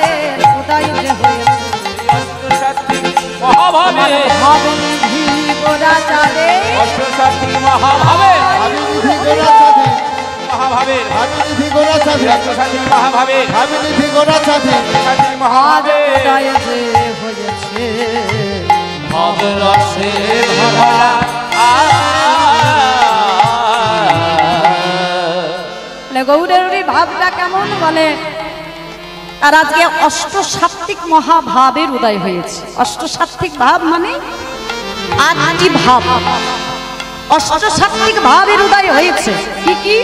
উদয় যে হয়েছে, এই অষ্ট সাত্বিক মহাভাবে ভাবনিধি গোরাচারে অষ্ট সাত্বিক মহাভাবে ভাবিনিধি গোরাচাঁদে, মহাভাবে ভাবিনিধি গোরাচাঁদে, অষ্ট সাত্বিক মহাভাবে ভাবিনিধি গোরাচাঁদে, সাত্বিক আজ মহাভাবে উদয় যে হয়েছে, ভবরসে ভরা গৌরের ভাবটা কেমন বলে, আর আজকে অষ্ট সাত্বিক মহাভাবের উদয় হয়েছে। অষ্ট সাত্বিক ভাব মানে আটটি ভাব, অষ্ট সাত্বিক ভাবের উদয় হয়েছে। কি কি?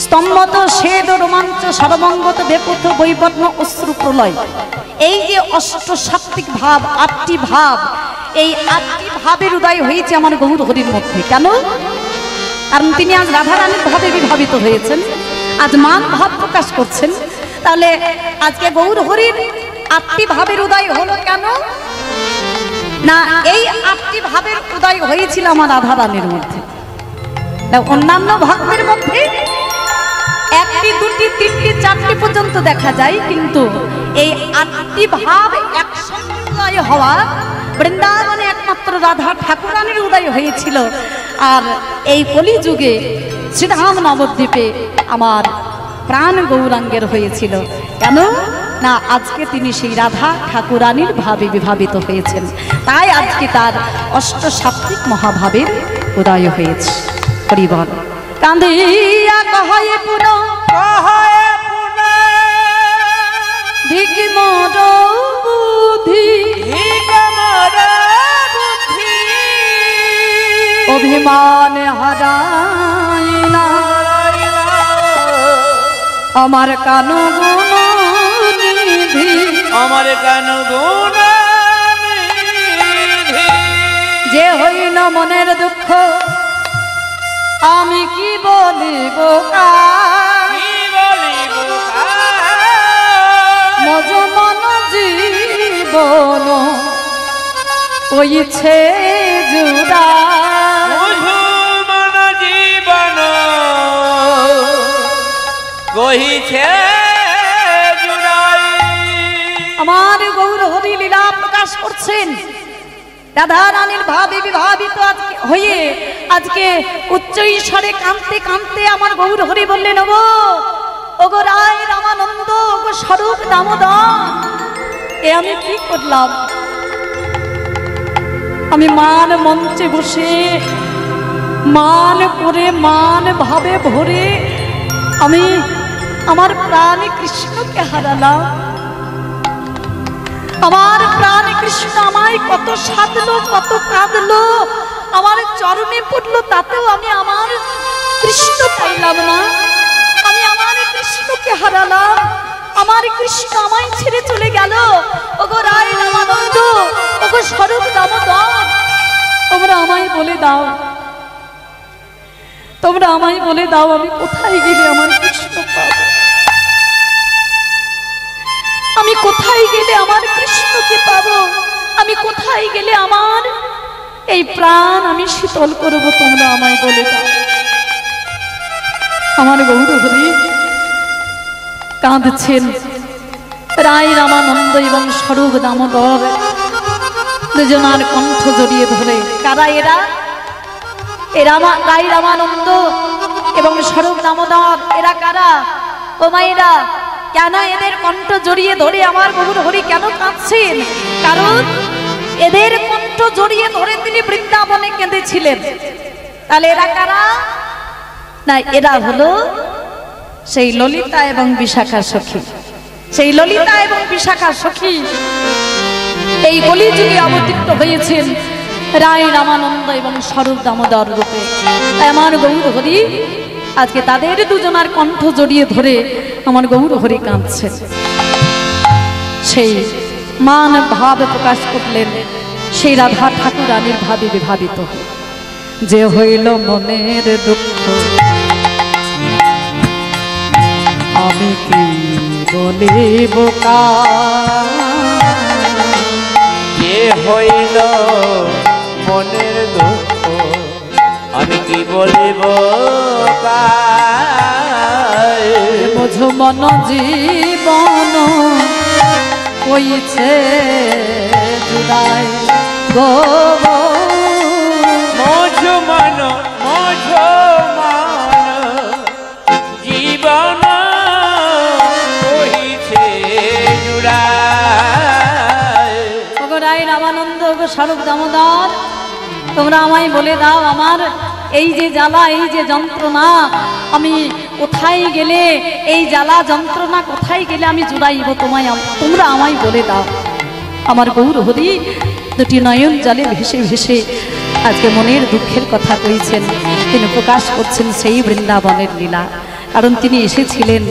স্তম্ভত শেদ রোমাঞ্চ সর্বঙ্গত বেপথ বৈপন্ন অশ্রু প্রলয়। এই যে অষ্ট সাত্বিক ভাব, আটটি ভাব, এই আটটি ভাবের উদয় হয়েছে আমার গৌর হরির মধ্যে। কেন? কারণ তিনি আজ রাধারানীর ভাবে বিভাবিত হয়েছেন, আজ মান ভাব প্রকাশ করছেন। তাহলে আজকে গৌর হরির আটটি ভাবের উদয় হলো কেন না? এই আটটি ভাবের উদয় হয়েছিল আমার রাধারানীর মধ্যে। অন্যান্য ভক্তের মধ্যে একটি, দুটি, তিনটি, চারটি পর্যন্ত দেখা যায়, কিন্তু এই আটটি ভাব একসঙ্গে উদয় হওয়া বৃন্দাবনে একমাত্র রাধা ঠাকুরানীর উদয় হয়েছিল। আর এই কলিযুগে শ্রীধাম নবদ্বীপে আমার প্রাণ গৌরাঙ্গের হয়েছিল। কেন না? আজকে তিনি সেই রাধা ঠাকুরানীর ভাবে বিভাবিত হয়েছেন, তাই আজকে তার অষ্ট সাত্বিক মহাভাবের উদয় হয়েছে। হরিবল কান্দিয়া কহয়ে পুনঃ ধিক মোর বুদ্ধি, অভিমান হারাই না আমার কানু গুণ নিধি, আমার কান গুণ যে হইল মনের দুঃখ আমি কি বলিব মজ মন জীবন কইছে জুড়া, মন জীবন কহিছে জুড়াই। আমার গৌর হরি লীলা প্রকাশ করছেন। রাধা রানীর ভাবে বিভাবিত হয়ে আজকে উচ্চ ঈশ্বরে কাঁদতে কাঁদতে আমার গৌর হরি বললেন, ওগো রায় রামানন্দ, ওগো স্বরূপ দামোদর, এ আমি কি করলাম? আমি মান মঞ্চে বসে মান করে মান ভাবে ভরে আমি আমার প্রাণে কৃষ্ণকে হারালাম। আমার প্রাণে কৃষ্ণ আমায় কত সাধলো, কত কাঁদলো, আমার চরণে পড়লো, তাতেও আমি আমার কৃষ্ণ পাইলাম না। আমি আমার কৃষ্ণকে হারালাম, আমার কৃষ্ণ আমায় ছেড়ে চলে গেল। ওগো রায় রামানন্দ, ওগো স্বরূপ দামোদর, তোমরা আমায় বলে দাও, তোমরা আমায় বলে দাও, আমি কোথায় গেলে আমার কৃষ্ণ পাবো? আমি কোথায় গেলে আমার কৃষ্ণকে পাবো? আমি কোথায় গেলে আমার এই প্রাণ আমি শীতল করব, তোমরা আমায় বলে দাও। আমার গৌর হরি কাঁদছেন। রায় রামানন্দ এবং স্বরূপ দামোদর দুজনার কণ্ঠ জড়িয়ে ধরে। কারা এরা? রায় রামানন্দ এবং স্বরূপ দামোদর এরা কারা? ও মায়েরা, কেন এদের কণ্ঠ জড়িয়ে ধরে আমার গৌর হরি কেন কাঁদছেন? কারণ এদের কণ্ঠ জড়িয়ে ধরে তিনি বৃন্দাবনে কেঁদেছিলেন। তাহলে এরা কারা? না, এরা হলো সেই ললিতা এবং বিশাখা সখী। সেই ললিতা এবং বিশাখা সখী এই কলিযুগে অবতীর্ণ হয়েছেন রায় রামানন্দ এবং স্বরূপ দামোদর রূপে। আমার গৌর হরি আজকে তাদের দুজনার কণ্ঠ জড়িয়ে ধরে আমার গৌর হরি কাঁদছেন। সেই মান ভাব প্রকাশ করলেন সেই রাধা ঠাকুরানীর ভাবে বিভাবিত যে হইল মনের দুঃখ আমি কি বলিব যে হইল মনের দুঃখ আমি কি বলিব বোঝ মন জীবন কইছে জুদাই গো মোঝ মন জীবন কইছে জুড়াই। রায় রামানন্দ স্বরূপ দামোদর, তোমরা আমায় বলে দাও আমার এই যে জ্বালা, এই যে যন্ত্রণা, আমি কোথায় গেলে এই জ্বালা যন্ত্রণা কোথায় গেলে আমি জুড়াইব তোমায়, তোমরা আমায় বলে দাও। আমার গৌর হরি দুটি নয়ন জলে ভেসে ভেসে আজকে মনের দুঃখের কথা কইছেন। তিনি প্রকাশ করছেন সেই বৃন্দাবনের লীলা। কারণ তিনি এসেছিলেন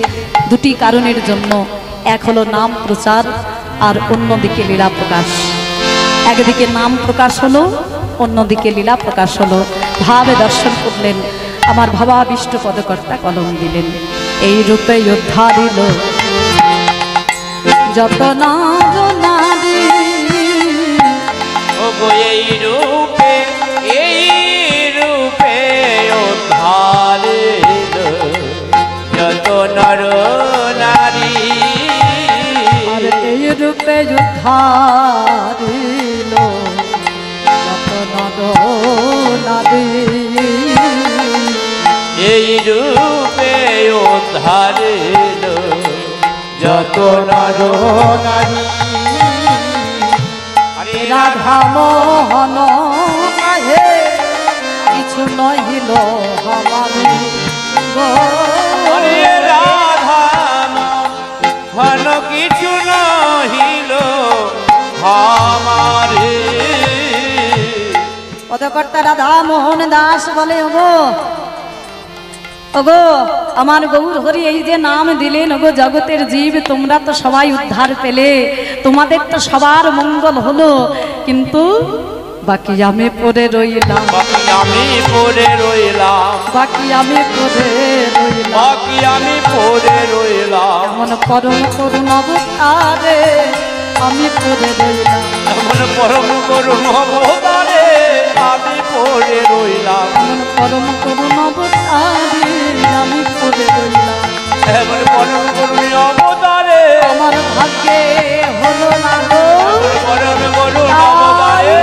দুটি কারণের জন্য। এক হলো নাম প্রচার, আর অন্যদিকে লীলা প্রকাশ। একদিকে নাম প্রকাশ হলো, অন্যদিকে লীলা প্রকাশ হলো। ভাবে দর্শন করলেন, আমার ভাবাবিষ্ট পদকর্তা কলম দিলেন। এই রূপে যোদ্ধা দিল যত নারী, এই রূপে উদ্ধার যত নর নারী। আর এই রূপে যোদ্ধা দিল যত নর নারী, এই রূপে উদ্ধার যত নর নারী। রাধা মোহন কাহে কিছু নহিল হমারে গো, রাধা মোহন কিছু নহিল হমারে। পদকর্তা রাধা মোহন দাস বলে, ওগো ওগো আমার গৌর হরি এই যে নাম দিলেন, ওগো জগতের জীব তোমরা তো সবাই উদ্ধার পেলে, তোমাদের তো সবার মঙ্গল হলো, কিন্তু বাকি আমি পড়ে রইলাম, বাকি আমি পড়ে রইলাম, বাকি আমি পড়ে রইলাম, বাকি আমি পড়ে রইলাম। এমন পরম করুণ অবতারে আমি পড়ে রইলাম, এমন পরম করুণ অবতারে আমি পড়ে রইলাম, এমন পরম করুণ অবতারে আমি পড়ে রইলাম। এমন পরম করুণ অবতারে আমার ভাগ্যে হলো না গো, পরম করুণ অবতারে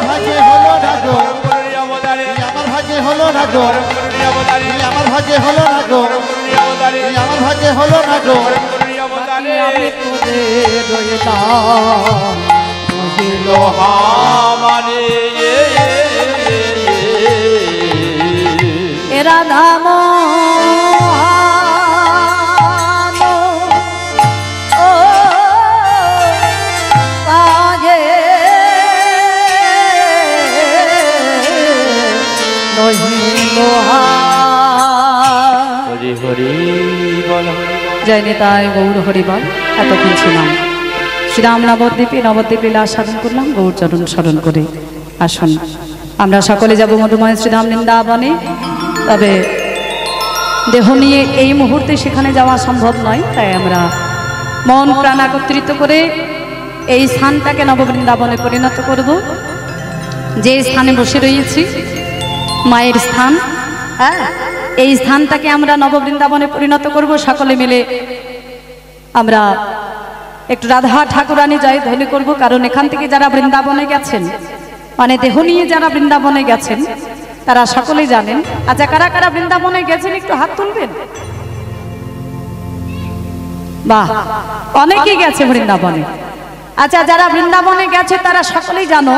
ভাগ্যে হলো না গো, পরম করুণ অবতারে আমার ভাগ্যে হলো না গো, পরম করুণ অবতারে আমার ভাগ্যে হলো না গো, পরম করুণ অবতারে আমার ভাগ্যে হলো না গো। পরম করুণ অবতারে আমি পড়ে রইলাম লোহা মানে এরা ধাম ও কাজে নহিল হরি হরি বল। জয় নিতাই গৌর হরিবল। এতক্ষণ ছিলাম শ্রীরাম নবদ্বীপে, নবদ্বীপে লীলা সাধন করলাম গৌর চরণ স্মরণ করে। আসুন আমরা সকলে যাব মধুময় শ্রীধাম বৃন্দাবনে। তবে দেহ নিয়ে এই মুহূর্তে সেখানে যাওয়া সম্ভব নয়, তাই আমরা মন প্রাণ একত্রিত করে এই স্থানটাকে নববৃন্দাবনে পরিণত করব। যে স্থানে বসে রয়েছি মায়ের স্থান, হ্যাঁ, এই স্থানটাকে আমরা নববৃন্দাবনে পরিণত করব। সকলে মিলে আমরা একটু রাধা ঠাকুরানী জয় ধ্বনি করব, কারণ এখান থেকে যারা বৃন্দাবনে গেছেন, মানে দেহ নিয়ে যারা বৃন্দাবনে গেছেন তারা সকলেই জানেন। আচ্ছা, কারা কারা বৃন্দাবনে গেছেন একটু হাত তুলবেন। বাহ, অনেকেই গেছে বৃন্দাবনে। আচ্ছা, যারা বৃন্দাবনে গেছে তারা সকলেই জানো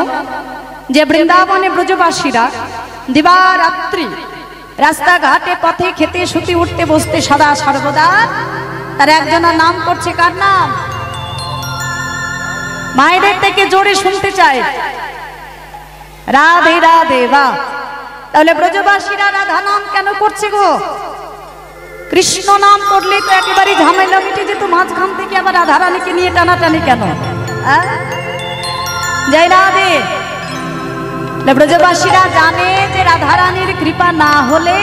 যে বৃন্দাবনে ব্রজবাসীরা দিবারাত্রি রাস্তাঘাটে পথে খেতে শুতে উঠতে বসতে সদা সর্বদা তার একজনের নাম করছে। কার নাম? মায়েদের থেকে জোরে শুনতে চাই, রাধে রাধে। বাহ, তাহলে ব্রজবাসীরা রাধা নাম কেন করছে গো? কৃষ্ণ নাম করলে তো একেবারে ঝামেলা মিটে যেত, মাঝখান থেকে আবার রাধা রানীকে নিয়ে টানাটানি কেন? জয় রাধে। ব্রজবাসীরা জানে যে রাধা রানীর কৃপা না হলে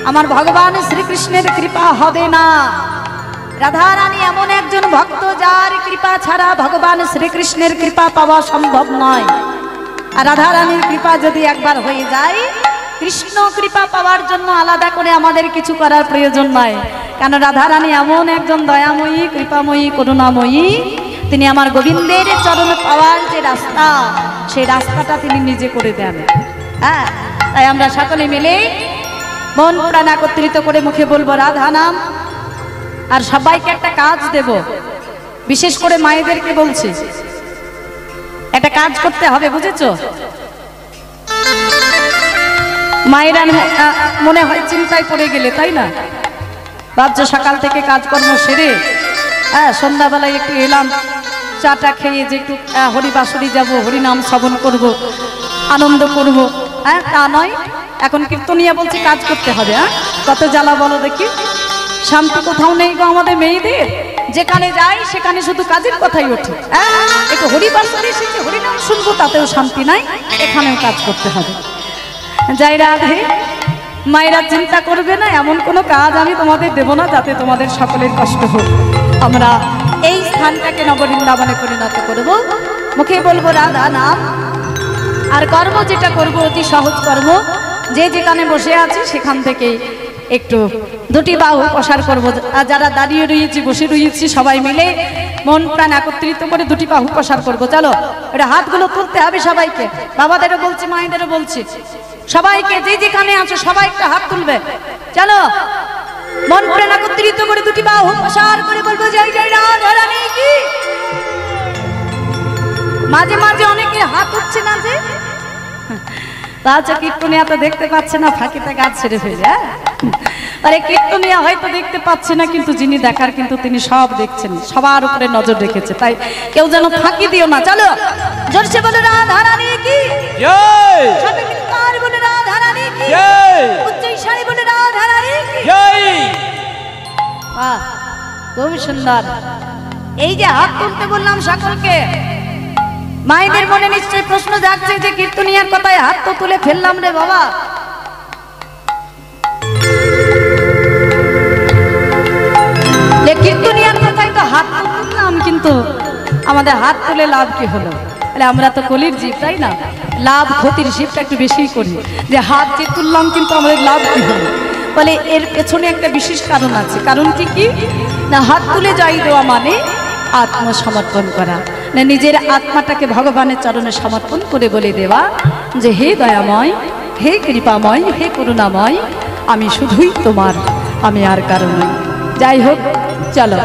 আমার ভগবান শ্রীকৃষ্ণের কৃপা হবে না। রাধা রানী এমন একজন ভক্ত যার কৃপা ছাড়া ভগবান শ্রীকৃষ্ণের কৃপা পাওয়া সম্ভব নয়। আর রাধা রানীর কৃপা যদি একবার হয়ে যায়, কৃষ্ণ কৃপা পাওয়ার জন্য আলাদা করে আমাদের কিছু করার প্রয়োজন নয়। কেন রাধা রানী এমন একজন দয়াময়ী, কৃপাময়ী, করুণাময়ী, তিনি আমার গোবিন্দের চরণ পাওয়ার যে রাস্তা, সেই রাস্তাটা তিনি নিজে করে দেন। হ্যাঁ, তাই আমরা সকলে মিলে মন প্রাণ একত্রিত করে মুখে বলবো রাধা নাম। আর সবাইকে একটা কাজ দেব, বিশেষ করে মায়েদেরকে বলছি, একটা কাজ করতে হবে, বুঝেছো? মায়েরা মনে হয় চিন্তায় পড়ে গেলে, তাই না? ভাবছো সকাল থেকে কাজকর্ম সেরে, হ্যাঁ, সন্ধ্যাবেলায় একটু এলাম, চাটা খেয়ে যে একটু হরিবাসরি যাব, হরিনাম শ্রবণ করব, আনন্দ করব, হ্যাঁ, তা নয়। এখন কীর্তনিয়া বলছে কাজ করতে হবে। হ্যাঁ, কত জ্বালা বলো দেখি। শান্তি কোথাও নেই গো আমাদের মেয়েদের, যেখানে যাই সেখানে শুধু কাজের কথাই ওঠে। হ্যাঁ, একটু হরিবাসরি এসেছে, হরিনাম শুনবো, তাতেও শান্তি নাই, এখানেও কাজ করতে হবে। জয় রাধে। মায়েরা চিন্তা করবে না, এমন কোনো কাজ আমি তোমাদের দেব না যাতে তোমাদের সকলের কষ্ট হোক। আমরা এই স্থানটাকে নববৃন্দাবনে পরিণত করব। মুখে বলবো রাধা নাম। আর কর্ম যেটা করব অতি সহজ কর্ম, যে যেখানে বসে আছি সেখান থেকে একটু দুটি বাহু প্রসার করব। আর যারা দাঁড়িয়ে রয়েছি, বসে রয়েছি, সবাই মিলে মন প্রাণ একত্রিত করে দুটি বাহু প্রসার করব। চলো, এটা হাতগুলো তুলতে হবে সবাইকে, বাবাদেরও বলছি, মায়েদেরও বলছি, সবাইকে যে যেখানে আছে সবাই একটা হাত তুলবে। চলো, মন প্রাণ একত্রিত করে দুটি বাহু প্রসার করে বলবো জয় জয় রাধা রানী কি। মাঝে মাঝে অনেকে হাত উঠছে না যে, আচ্ছা, কীর্তনিয়া তো দেখতে পাচ্ছে না, ফাঁকিতে গাছ ছেড়ে ফেলে। আরে কীর্তনিয়া হয়তো দেখতে পাচ্ছে না, কিন্তু যিনি দেখার কিন্তু তিনি সব দেখছেন, সবার উপরে নজর রেখেছে, তাই কেউ যেন ফাঁকি দিও না। চলো, জোরসে বলে রাধা রানী কি জয়, সবাই চিৎকার বলে রাধা রানী কি জয়, উচ্চ ইশারে বলে রাধা রানী কি জয়। বাহ, খুব সুন্দর। এই যে হাত তুলতে বললাম সকলকে, মায়েদের মনে নিশ্চয়ই প্রশ্ন জাগছে যে কীর্তনিয়ার কথায় হাত তো তুলে ফেললাম রে বাবা। কীর্তনিয়ার কথায় তো হাত তো তুললাম, কিন্তু আমাদের হাত তুলে লাভ কি হলো? আমরা তো কলির জীব, তাই না? লাভ ক্ষতির হিসেবটা একটু বেশি করি, যে হাত যে তুললাম কিন্তু আমাদের লাভ কি হলো? বলে এর পেছনে একটা বিশেষ কারণ আছে। কারণ কি না, হাত তুলে জয় দেওয়া মানে আত্মসমর্পণ করা, না নিজের আত্মাটাকে ভগবানের চরণে সমর্পণ করে বলে দেওয়া যে হে দয়াময়, হে কৃপাময়, হে করুণাময়, আমি শুধুই তোমার, আমি আর কারণ নই। যাই হোক, চলো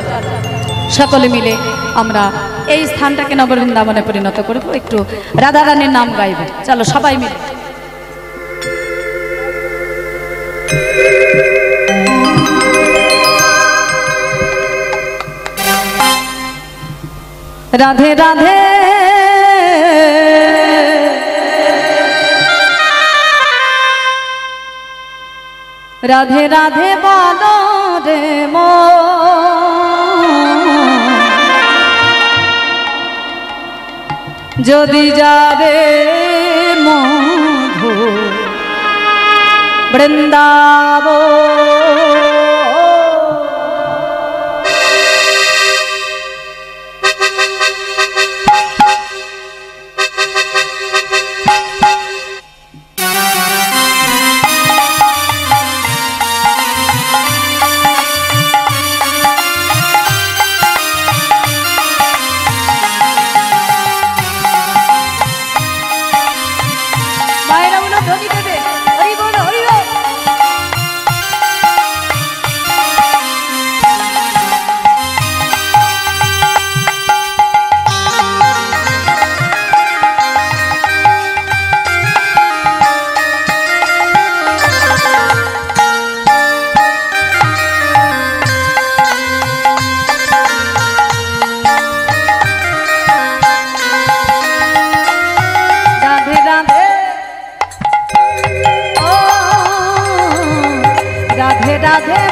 সকলে মিলে আমরা এই স্থানটাকে নববৃন্দাবনে পরিণত করব। একটু রাধা রানীর নাম গাইব। চলো সবাই মিলে। রাধে রাধে রাধে রাধে বলো রে যদি যাবে মধু বৃন্দাবন।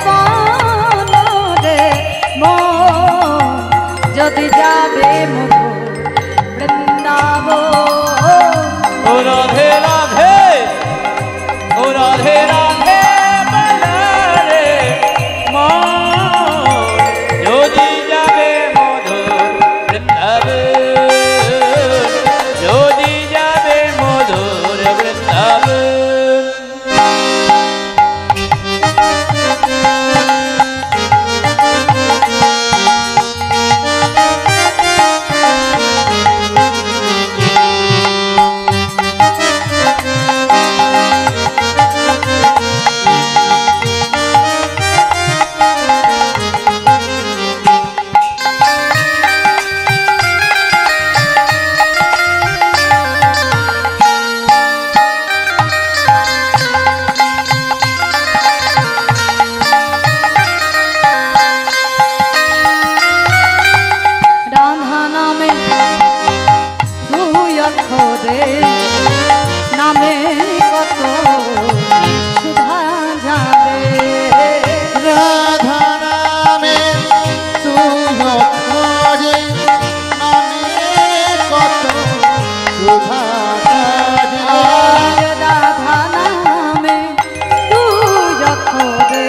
মনরে মন যদি যাবে মধুর বৃন্দাবন। ও রাধে রাধে, ও রাধে রাধে বলারে মন যদি যাবে মধুর বৃন্দাবন, যদি যাবে মধুর বৃন্দাবন। রাধা নামে দুই অক্ষরে নামে কত সুধা যাবে। রাধা নামে তুই অক্ষরে নামে কত সুধা যাবে। রাধা নামে দুই অক্ষরে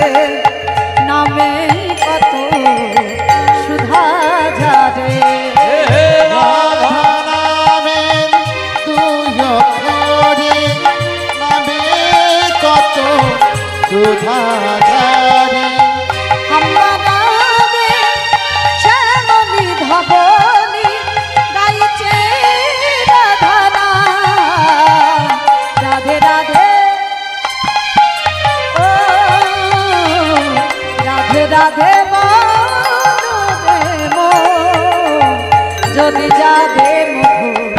নামে কত সুধা যাবে। রাধা নামে তুই অক্ষরে নামে কত সুধা যাবে। আমরা গাবে শ্যামলী ধবনী গাইছে রাধা নাম। রাধে রাধে ও রাধে রাধে মনরে মন যদি যাবে মধুর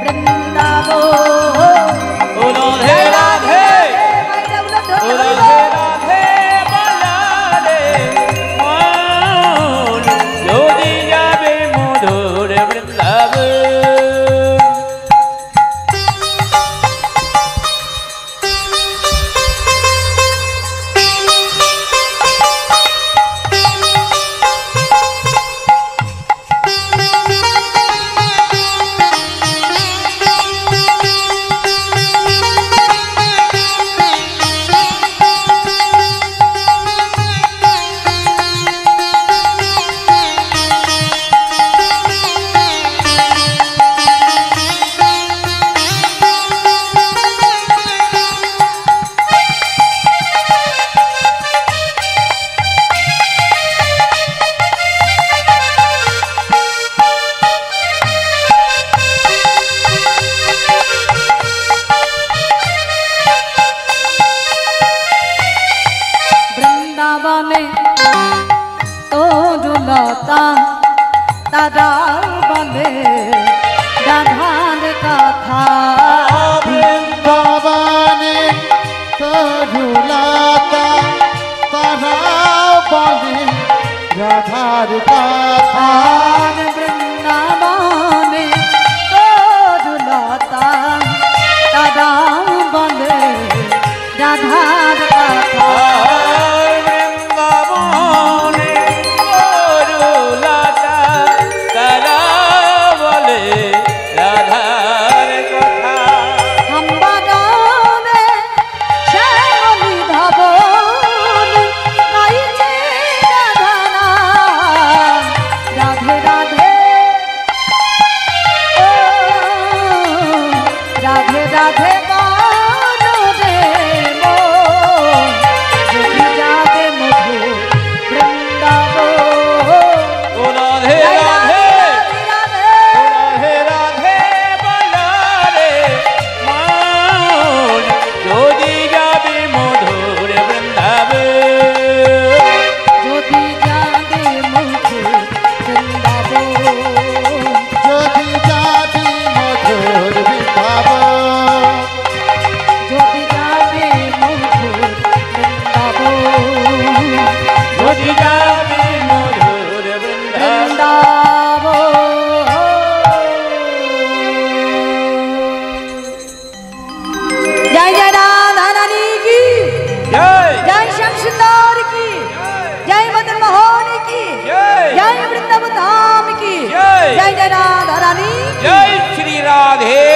বৃন্দাবন। ও রাধে রাধে, ও রাধে রাধে বলারে মন যদি যাবে মধুর বৃন্দাবন। বৃন্দাবনে তরুলতা তারা বলে রাধার কথা। বৃন্দাবনে তরুলতা তারা বলে রাধার কথা। আর বৃন্দাবনে তরুলতা তারা বলে রাধার কথা। বৃন্দাবনে তরুলতা তারা বলে রাধার কথা। আমরা গাবে শ্যামলী ধবনী গাইছে রাধা নাম। রাধে রাধে